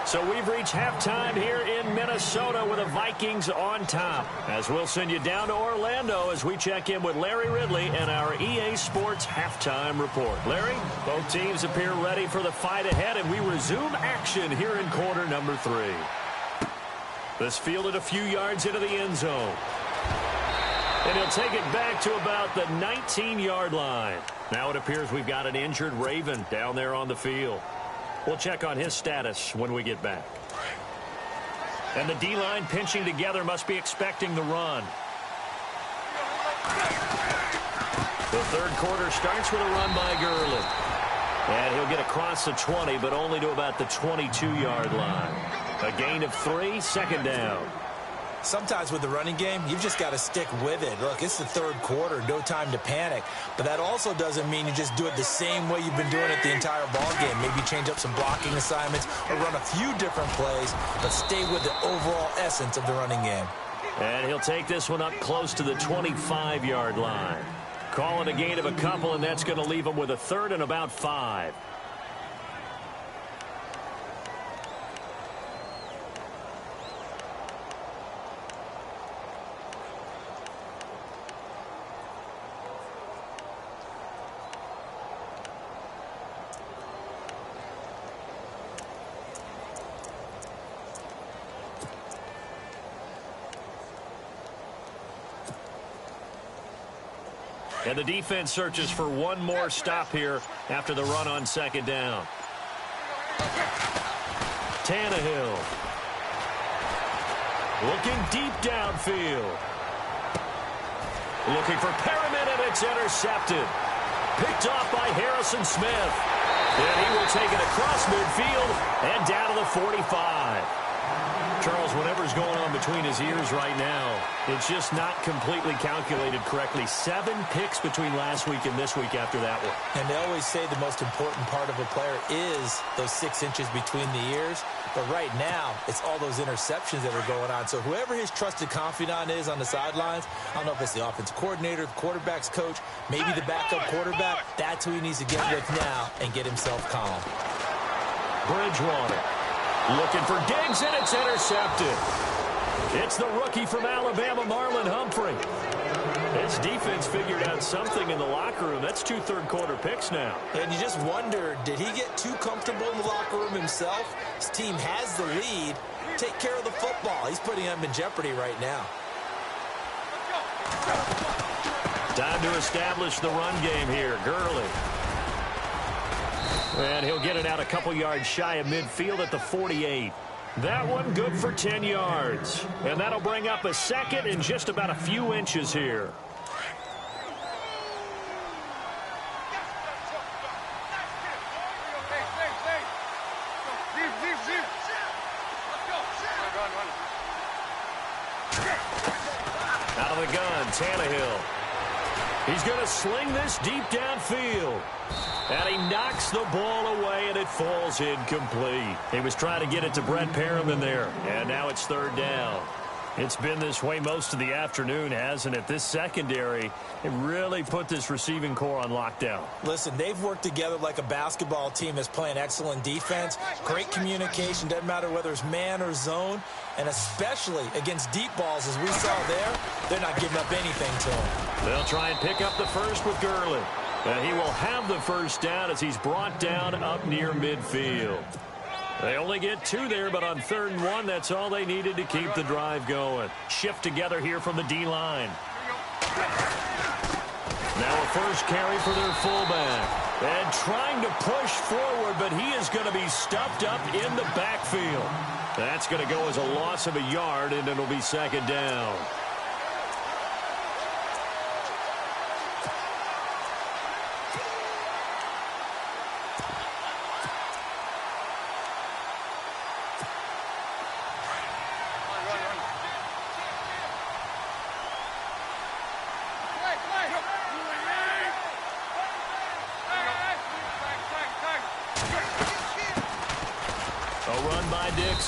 So we've reached halftime here in Minnesota with the Vikings on top. As we'll send you down to Orlando as we check in with Larry Ridley and our EA Sports halftime report. Larry, both teams appear ready for the fight ahead, and we resume action here in quarter number 3. This fielded a few yards into the end zone. And he'll take it back to about the 19-yard line. Now it appears we've got an injured Raven down there on the field. We'll check on his status when we get back. And the D-line pinching together must be expecting the run. The third quarter starts with a run by Gurley. And he'll get across the 20, but only to about the 22-yard line. A gain of 3, 2nd down. Sometimes with the running game, you've just got to stick with it. Look, it's the third quarter, no time to panic. But that also doesn't mean you just do it the same way you've been doing it the entire ball game. Maybe change up some blocking assignments or run a few different plays, but stay with the overall essence of the running game. And he'll take this one up close to the 25-yard line. Call it a gain of a couple, and that's going to leave him with a 3rd and about 5. And the defense searches for one more stop here after the run on 2nd down. Tannehill. Looking deep downfield. Looking for Perriman, and it's intercepted. Picked off by Harrison Smith. And he will take it across midfield and down to the 45. Charles, whatever's going on between his ears right now, it's just not completely calculated correctly. 7 picks between last week and this week after that one. And they always say the most important part of a player is those 6 inches between the ears. But right now, it's all those interceptions that are going on. So whoever his trusted confidant is on the sidelines, I don't know if it's the offensive coordinator, the quarterback's coach, maybe the backup quarterback, that's who he needs to get with now and get himself calm. Bridgewater. Looking for Diggs, and it's intercepted. It's the rookie from Alabama, Marlon Humphrey. His defense figured out something in the locker room. That's 2 third-quarter picks now. And you just wonder, did he get too comfortable in the locker room himself? His team has the lead. Take care of the football. He's putting them in jeopardy right now. Time to establish the run game here. Gurley. And he'll get it out a couple yards shy of midfield at the 48. That one good for 10 yards. And that'll bring up a 2nd and just about a few inches here. Out of the gun, Tannehill. He's going to sling this deep downfield. And he knocks the ball away, and it falls incomplete. He was trying to get it to Brett Perriman there, and now it's 3rd down. It's been this way most of the afternoon, hasn't it? This secondary, it really put this receiving core on lockdown. Listen, they've worked together like a basketball team that's playing excellent defense. Great communication, doesn't matter whether it's man or zone. And especially against deep balls, as we saw there, they're not giving up anything to them. They'll try and pick up the first with Gurley. And he will have the first down as he's brought down up near midfield. They only get 2 there, but on 3rd and 1, that's all they needed to keep the drive going. Shift together here from the D-line. Now a first carry for their fullback. And trying to push forward, but he is going to be stuffed up in the backfield. That's going to go as a loss of a yard, and it'll be 2nd down.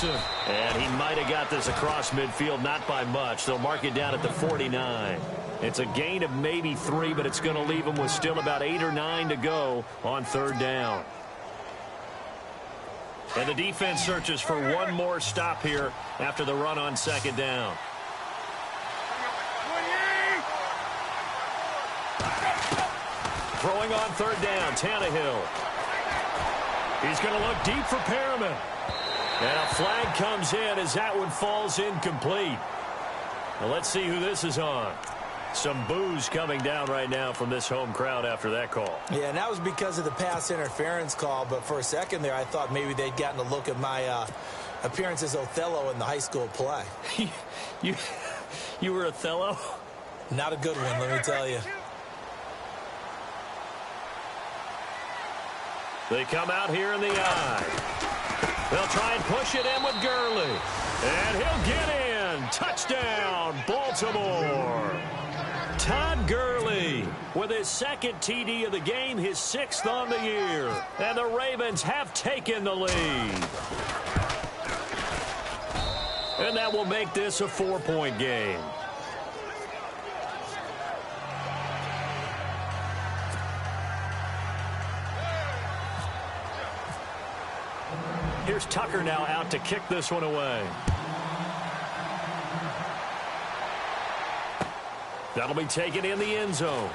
And he might have got this across midfield, not by much. They'll mark it down at the 49. It's a gain of maybe 3, but it's going to leave them with still about 8 or 9 to go on 3rd down. And the defense searches for one more stop here after the run on 2nd down. Throwing on 3rd down, Tannehill. He's going to look deep for Perriman. And a flag comes in as that one falls incomplete. Now let's see who this is on. Some boos coming down right now from this home crowd after that call. Yeah, and that was because of the pass interference call. But for a second there, I thought maybe they'd gotten a look at my appearance as Othello in the high school play. You were Othello? Not a good one, let me tell you. They come out here in the eye. They'll try and push it in with Gurley. And he'll get in. Touchdown, Baltimore. Todd Gurley with his 2nd TD of the game, his 6th on the year. And the Ravens have taken the lead. And that will make this a 4-point game. Here's Tucker now out to kick this one away. That'll be taken in the end zone.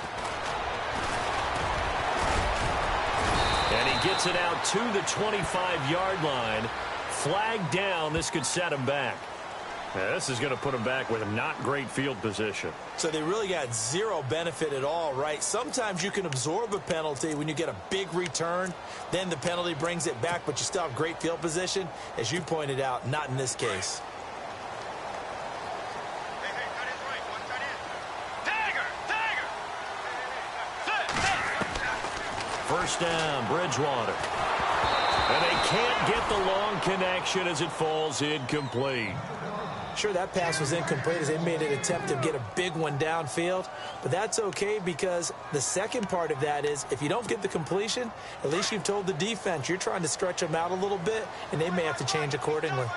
And he gets it out to the 25-yard line. Flag down. This could set him back. Now, this is going to put him back with not great field position. So they really got zero benefit at all, right? Sometimes you can absorb a penalty when you get a big return. Then the penalty brings it back, but you still have great field position. As you pointed out, not in this case. First down, Bridgewater. And they can't get the long connection as it falls incomplete. Sure, that pass was incomplete as they made an attempt to get a big one downfield. But that's okay because the second part of that is if you don't get the completion, at least you've told the defense you're trying to stretch them out a little bit, and they may have to change accordingly.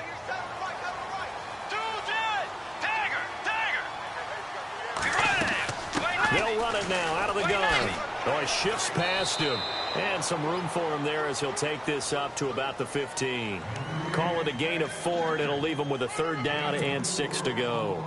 They'll run it now out of the gun. Oh, he shifts past him. And some room for him there as he'll take this up to about the 15. Call it a gain of 4, and it'll leave him with a 3rd down and 6 to go.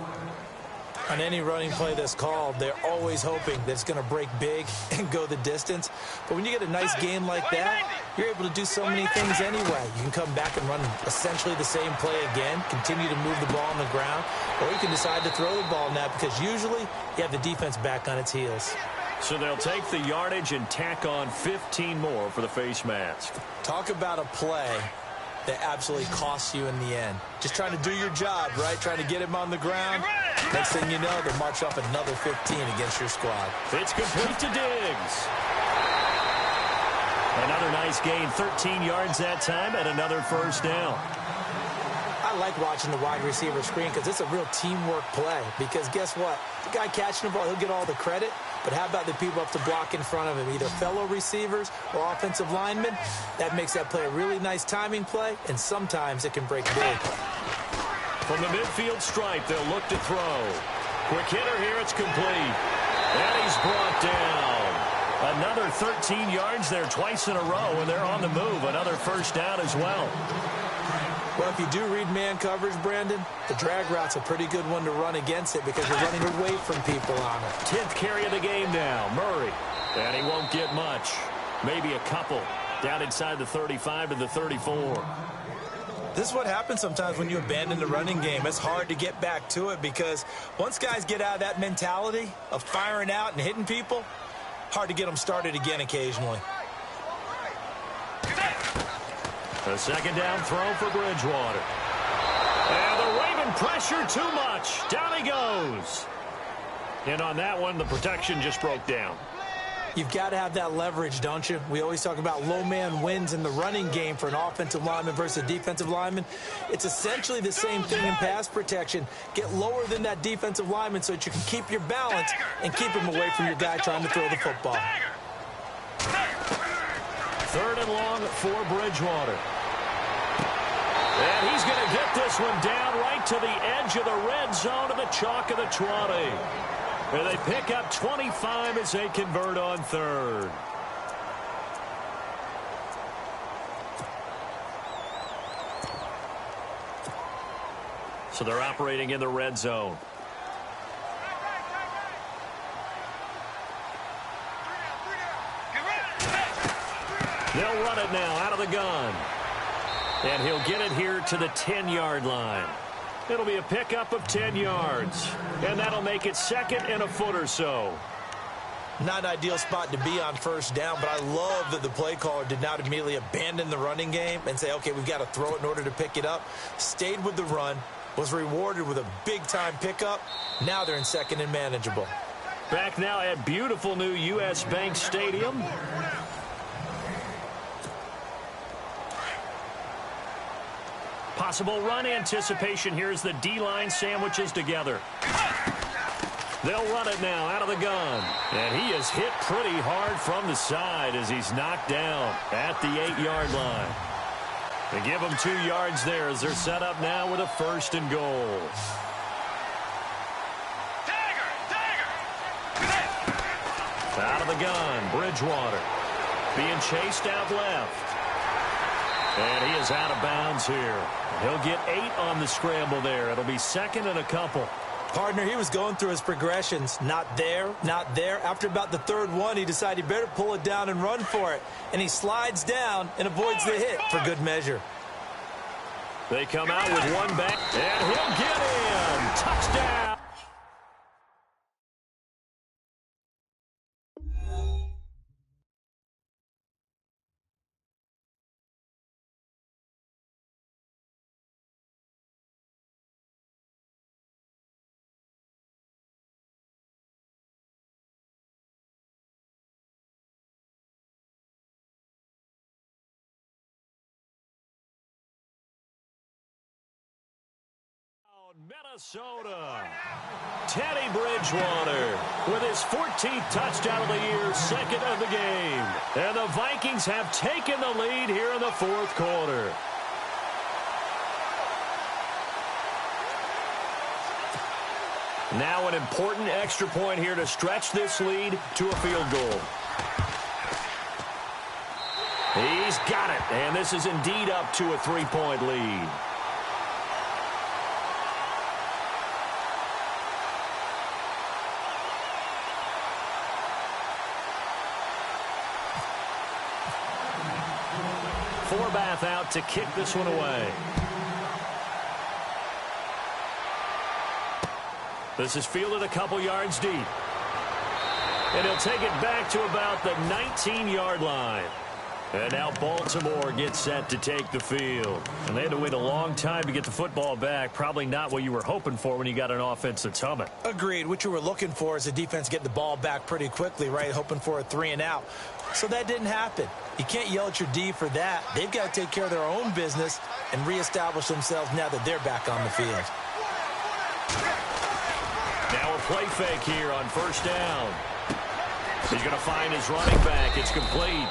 On any running play that's called, they're always hoping that it's going to break big and go the distance. But when you get a nice game like that, you're able to do so many things anyway. You can come back and run essentially the same play again, continue to move the ball on the ground, or you can decide to throw the ball now because usually you have the defense back on its heels. So they'll take the yardage and tack on 15 more for the face mask. Talk about a play that absolutely costs you in the end. Just trying to do your job, right? Trying to get him on the ground. Next thing you know, they'll march off another 15 against your squad. It's complete to Diggs. Another nice gain, 13 yards that time, and another first down. I like watching the wide receiver screen because it's a real teamwork play. Because guess what? The guy catching the ball, he'll get all the credit. But how about the people up to block in front of him, either fellow receivers or offensive linemen? That makes that play a really nice timing play, and sometimes it can break big. From the midfield stripe, they'll look to throw. Quick hitter here, it's complete. And he's brought down. Another 13 yards there twice in a row, and they're on the move. Another first down as well. Well, if you do read man coverage, Brandon, the drag route's a pretty good one to run against it because you're running away from people on it. 10th carry of the game now, Murray. And he won't get much. Maybe a couple. Down inside the 35 to the 34. This is what happens sometimes when you abandon the running game. It's hard to get back to it because once guys get out of that mentality of firing out and hitting people, hard to get them started again occasionally. A second down throw for Bridgewater. And the Raven pressure too much. Down he goes. And on that one, the protection just broke down. You've got to have that leverage, don't you? We always talk about low man wins in the running game for an offensive lineman versus a defensive lineman. It's essentially the same thing in pass protection. Get lower than that defensive lineman so that you can keep your balance and keep him away from your guy trying to throw the football. 3rd and long for Bridgewater. And he's going to get this one down right to the edge of the red zone of the chalk of the 20. And they pick up 25 as they convert on 3rd. So they're operating in the red zone. They'll run it now out of the gun. And he'll get it here to the 10-yard line. It'll be a pickup of 10 yards. And that'll make it 2nd and a foot or so. Not an ideal spot to be on 1st down, but I love that the play caller did not immediately abandon the running game and say, okay, we've got to throw it in order to pick it up. Stayed with the run, was rewarded with a big-time pickup. Now they're in 2nd and manageable. Back now at beautiful new U.S. Bank Stadium. Possible run anticipation here as the D-line sandwiches together. They'll run it now out of the gun. And he is hit pretty hard from the side as he's knocked down at the 8-yard line. They give him 2 yards there as they're set up now with a 1st and goal. Out of the gun, Bridgewater. Being chased out left. And he is out of bounds here. He'll get 8 on the scramble there. It'll be 2nd and a couple. Partner, he was going through his progressions. Not there, not there. After about the 3rd one, he decided he better pull it down and run for it. And he slides down and avoids the hit for good measure. They come out with one back, and he'll get in. Touchdown. Minnesota. Teddy Bridgewater with his 14th touchdown of the year, 2nd of the game. And the Vikings have taken the lead here in the 4th quarter. Now an important extra point here to stretch this lead to a field goal. He's got it, and this is indeed up to a 3-point lead. Forbath out to kick this one away. This is fielded a couple yards deep. And he'll take it back to about the 19-yard line. And now Baltimore gets set to take the field. And they had to wait a long time to get the football back. Probably not what you were hoping for when you got an offense that's humming. Agreed. What you were looking for is the defense get the ball back pretty quickly, right? Hoping for a 3 and out. So that didn't happen. You can't yell at your D for that. They've got to take care of their own business and reestablish themselves now that they're back on the field. Now a play fake here on 1st down. He's going to find his running back. It's complete.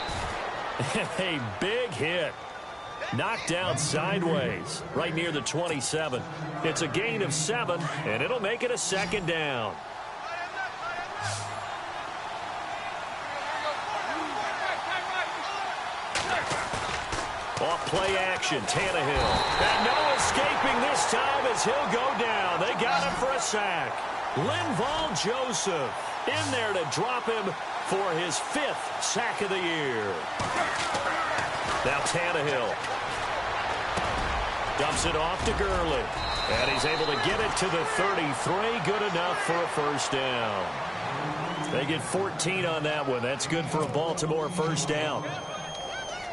A big hit. Knocked down sideways right near the 27. It's a gain of 7, and it'll make it a 2nd down. Off play action, Tannehill. And no escaping this time as he'll go down. They got him for a sack. Linval Joseph in there to drop him for his 5th sack of the year. Now Tannehill dumps it off to Gurley. And he's able to get it to the 33. Good enough for a first down. They get 14 on that one. That's good for a Baltimore first down.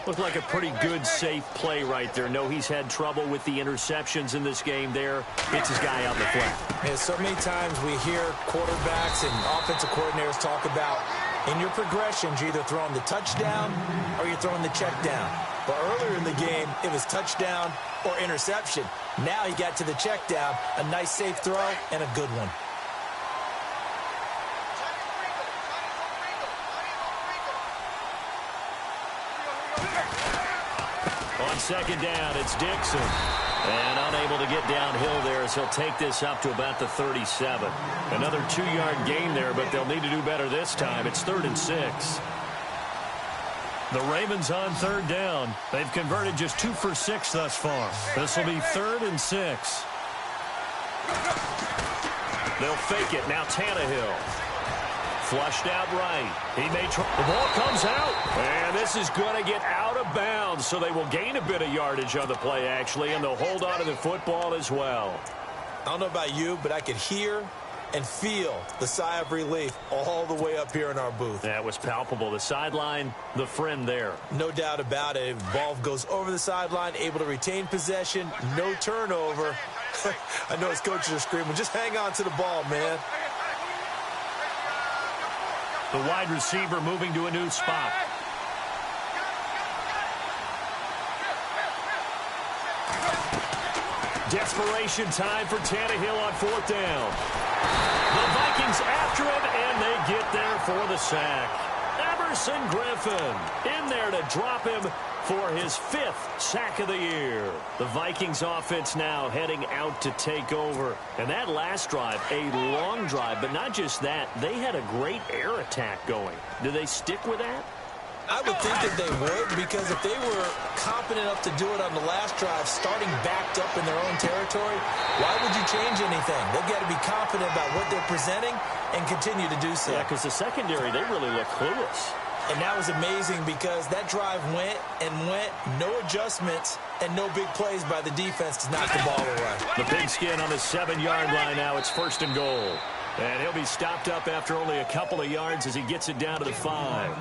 Looked like a pretty good, safe play right there. No, he's had trouble with the interceptions in this game there. Hits his guy out in the flat. Man, so many times we hear quarterbacks and offensive coordinators talk about in your progressions, you're either throwing the touchdown or you're throwing the check down. But earlier in the game, it was touchdown or interception. Now he got to the check down, a nice safe throw, and a good one. On second down, it's Dixon. And unable to get downhill there as he'll take this up to about the 37. Another 2-yard gain there, but they'll need to do better this time. It's 3rd and 6. The Ravens on 3rd down. They've converted just 2 for 6 thus far. This will be 3rd and 6. They'll fake it. Now Tannehill. Flushed out right. He may try. The ball comes out. And this is going to get out of bounds, so they will gain a bit of yardage on the play, actually, and they'll hold on to the football as well. I don't know about you, but I could hear and feel the sigh of relief all the way up here in our booth. That was palpable. The sideline, the friend there. No doubt about it. Ball goes over the sideline, able to retain possession, no turnover. I know his coaches are screaming, just hang on to the ball, man. The wide receiver moving to a new spot. Desperation time for Tannehill on 4th down. The Vikings after him, and they get there for the sack. Emerson Griffin in there to drop him for his 5th sack of the year. The Vikings offense now heading out to take over. And that last drive, a long drive, but not just that. They had a great air attack going. Do they stick with that? I would think that they would, because if they were competent enough to do it on the last drive, starting backed up in their own territory, why would you change anything? They've got to be confident about what they're presenting and continue to do so. Yeah, because the secondary, they really look clueless. And that was amazing because that drive went and went, no adjustments, and no big plays by the defense to knock the ball away. The pigskin on the 7-yard line now. It's 1st and goal. And he'll be stopped up after only a couple of yards as he gets it down to the 5.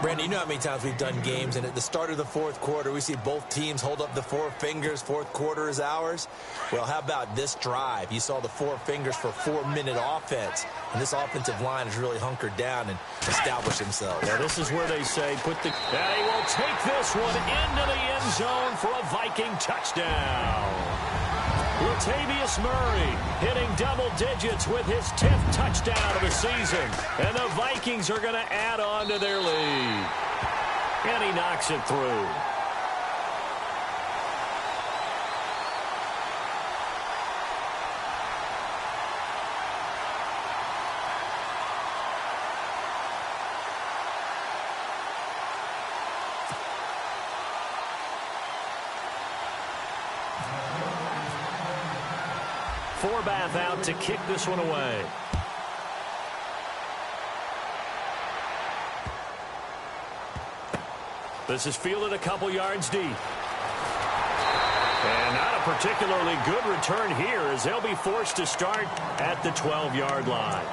Brandon, you know how many times we've done games, and at the start of the 4th quarter, we see both teams hold up the 4 fingers, 4th quarter is ours. Well, how about this drive? You saw the 4 fingers for 4-minute offense, and this offensive line has really hunkered down and established themselves. Yeah, this is where they say put the... And he will take this one into the end zone for a Viking touchdown. Latavius Murray hitting double digits with his 10th touchdown of the season. And the Vikings are going to add on to their lead. And he knocks it through. Forbath out to kick this one away. This is fielded a couple yards deep. And not a particularly good return here as they'll be forced to start at the 12-yard line.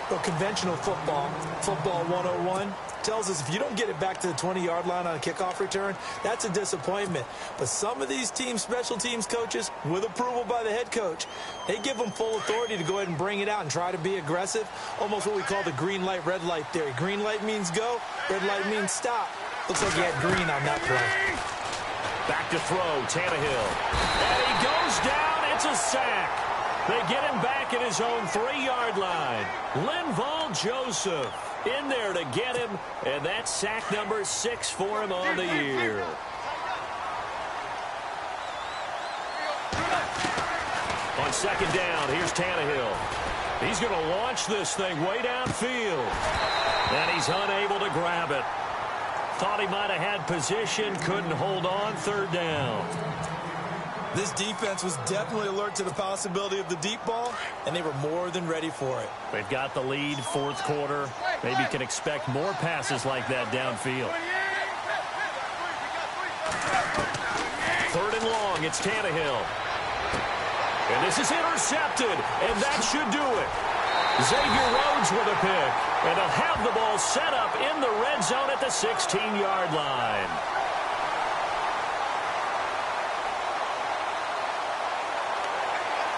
Well, conventional football 101, tells us if you don't get it back to the 20-yard line on a kickoff return, that's a disappointment. But some of these teams, special teams coaches, with approval by the head coach, they give them full authority to go ahead and bring it out and try to be aggressive, almost what we call the green light, red light theory. Green light means go, red light means stop. Looks like he had green on that play. Back to throw, Tannehill. And he goes down, it's a sack. They get him back at his own 3-yard line. Linval Joseph in there to get him, and that's sack number 6 for him on the year. On second down, here's Tannehill. He's going to launch this thing way downfield. And he's unable to grab it. thought he might have had position, couldn't hold on, third down. This defense was definitely alert to the possibility of the deep ball, and they were more than ready for it. They've got the lead, fourth quarter. Maybe can expect more passes like that downfield. Third and long, it's Tannehill. And this is intercepted, and that should do it. Xavier Rhodes with a pick, and they'll have the ball set up in the red zone at the 16-yard line.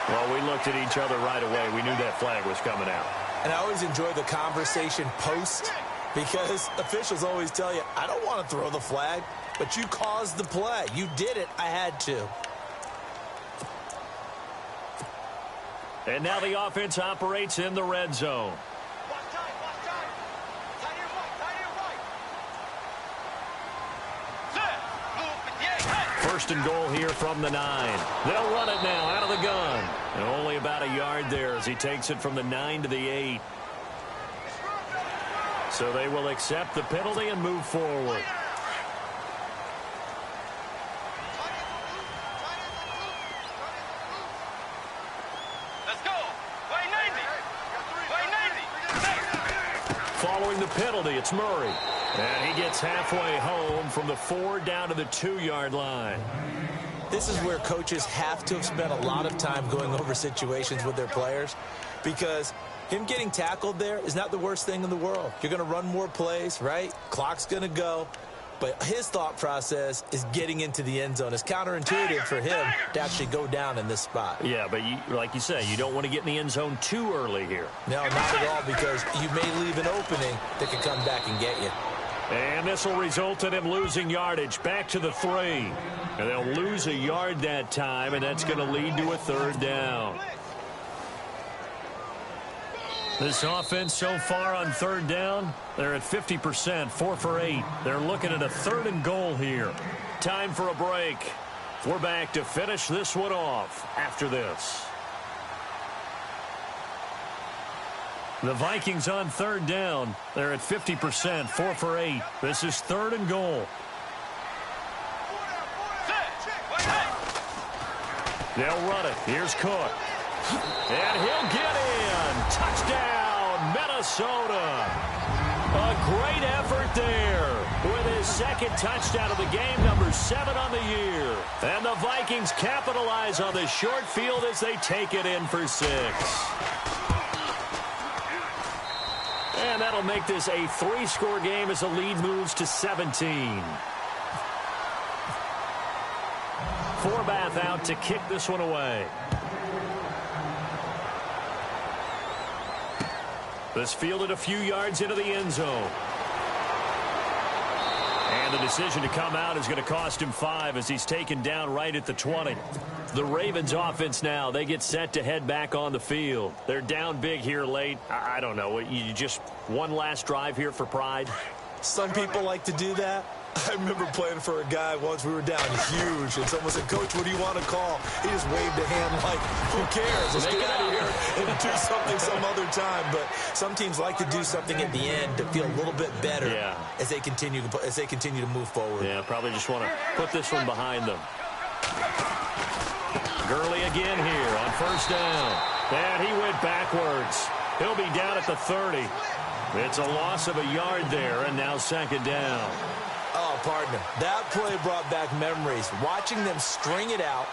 Well, we looked at each other right away. We knew that flag was coming out. And I always enjoy the conversation post because officials always tell you, I don't want to throw the flag, but you caused the play. You did it. I had to. And now the offense operates in the red zone. First and goal here from the 9. They'll run it now out of the gun. And only about a yard there as he takes it from the 9 to the 8. So they will accept the penalty and move forward. Following the penalty, it's Murray. And he gets halfway home from the 4 down to the 2-yard line. This is where coaches have to have spent a lot of time going over situations with their players because him getting tackled there is not the worst thing in the world. You're going to run more plays, right? Clock's going to go. But his thought process is getting into the end zone. It's counterintuitive for him to actually go down in this spot. Yeah, but like you say, you don't want to get in the end zone too early here. No, not at all, because you may leave an opening that can come back and get you. And this will result in him losing yardage back to the 3. And they'll lose a yard that time, and that's going to lead to a third down. This offense so far on third down, they're at 50%, 4 for 8. They're looking at a third and goal here. Time for a break. We're back to finish this one off after this. The Vikings on third down. They're at 50%, 4 for 8. This is third and goal. They'll run it. Here's Cook. And he'll get in. Touchdown, Minnesota. A great effort there with his second touchdown of the game, number 7 on the year. And the Vikings capitalize on the short field as they take it in for 6. And that'll make this a 3-score game as the lead moves to 17. Forbath out to kick this one away. This fielded a few yards into the end zone. And the decision to come out is going to cost him 5 as he's taken down right at the 20. The Ravens offense now, they get set to head back on the field. They're down big here late. I don't know. You just one last drive here for pride? Some people like to do that. I remember playing for a guy once. We were down huge, and someone said, "Coach, what do you want to call?" He just waved a hand like, "Who cares? Let's get out of here and do something some other time." But some teams like to do something at the end to feel a little bit better as they continue to move forward. Yeah, probably just want to put this one behind them. Gurley again here on first down. And he went backwards. He'll be down at the 30. It's a loss of a yard there, and now second down. Oh, partner, that play brought back memories. Watching them string it out,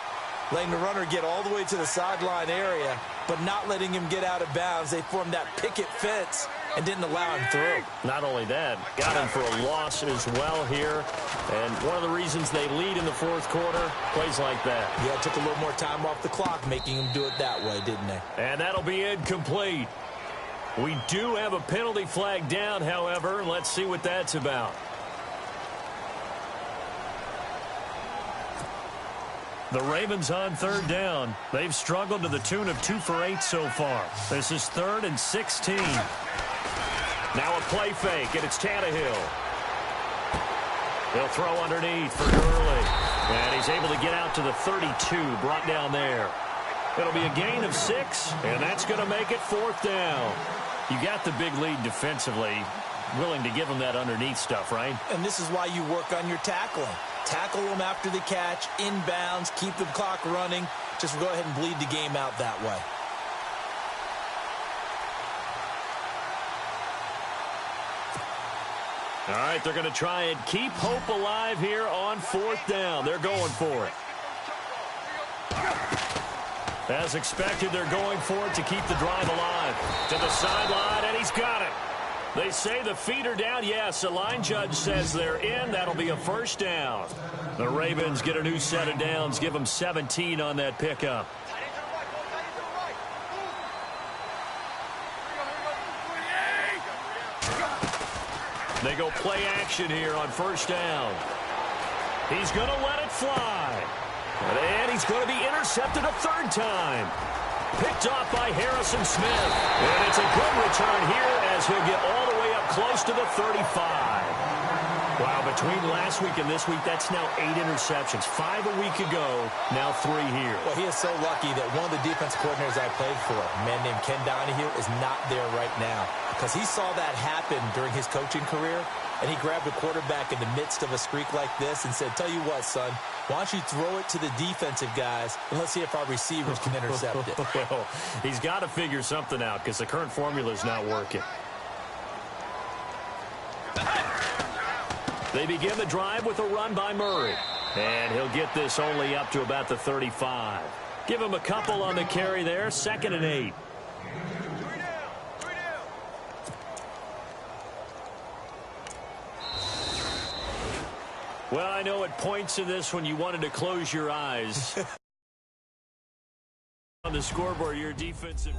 letting the runner get all the way to the sideline area, but not letting him get out of bounds. They formed that picket fence and didn't allow him through. Not only that, got him for a loss as well here. And one of the reasons they lead in the fourth quarter, plays like that. Yeah, it took a little more time off the clock, making him do it that way, didn't they? And that'll be incomplete. We do have a penalty flag down, however. Let's see what that's about. The Ravens on third down. They've struggled to the tune of 2 for 8 so far. This is 3rd and 16. Now a play fake, and it's Tannehill. They'll throw underneath for Gurley. And he's able to get out to the 32, brought down there. It'll be a gain of 6, and that's going to make it 4th down. You got the big lead defensively. willing to give him that underneath stuff, right? And this is why you work on your tackling. Tackle them after the catch, inbounds, keep the clock running. Just go ahead and bleed the game out that way. All right, they're going to try and keep hope alive here on 4th down. They're going for it. As expected, they're going for it to keep the drive alive. To the sideline, and he's got it. They say the feet are down. Yes, the line judge says they're in. That'll be a 1st down. The Ravens get a new set of downs, give them 17 on that pickup. They go play action here on 1st down. He's going to let it fly. And he's going to be intercepted a 3rd time. Picked off by Harrison Smith. And it's a good return here as he'll get all the way up close to the 35. Wow, between last week and this week, that's now 8 interceptions. 5 a week ago, now 3 here. Well, he is so lucky that one of the defense coordinators I played for, a man named Ken Donahue, is not there right now. Because he saw that happen during his coaching career, and he grabbed a quarterback in the midst of a streak like this and said, tell you what, son, why don't you throw it to the defensive guys, and let's see if our receivers can intercept it. Well, he's got to figure something out because the current formula is not working. They begin the drive with a run by Murray. And he'll get this only up to about the 35. Give him a couple on the carry there. 2nd and 8. Well, I know at points in this when you wanted to close your eyes. On the scoreboard, your defensive...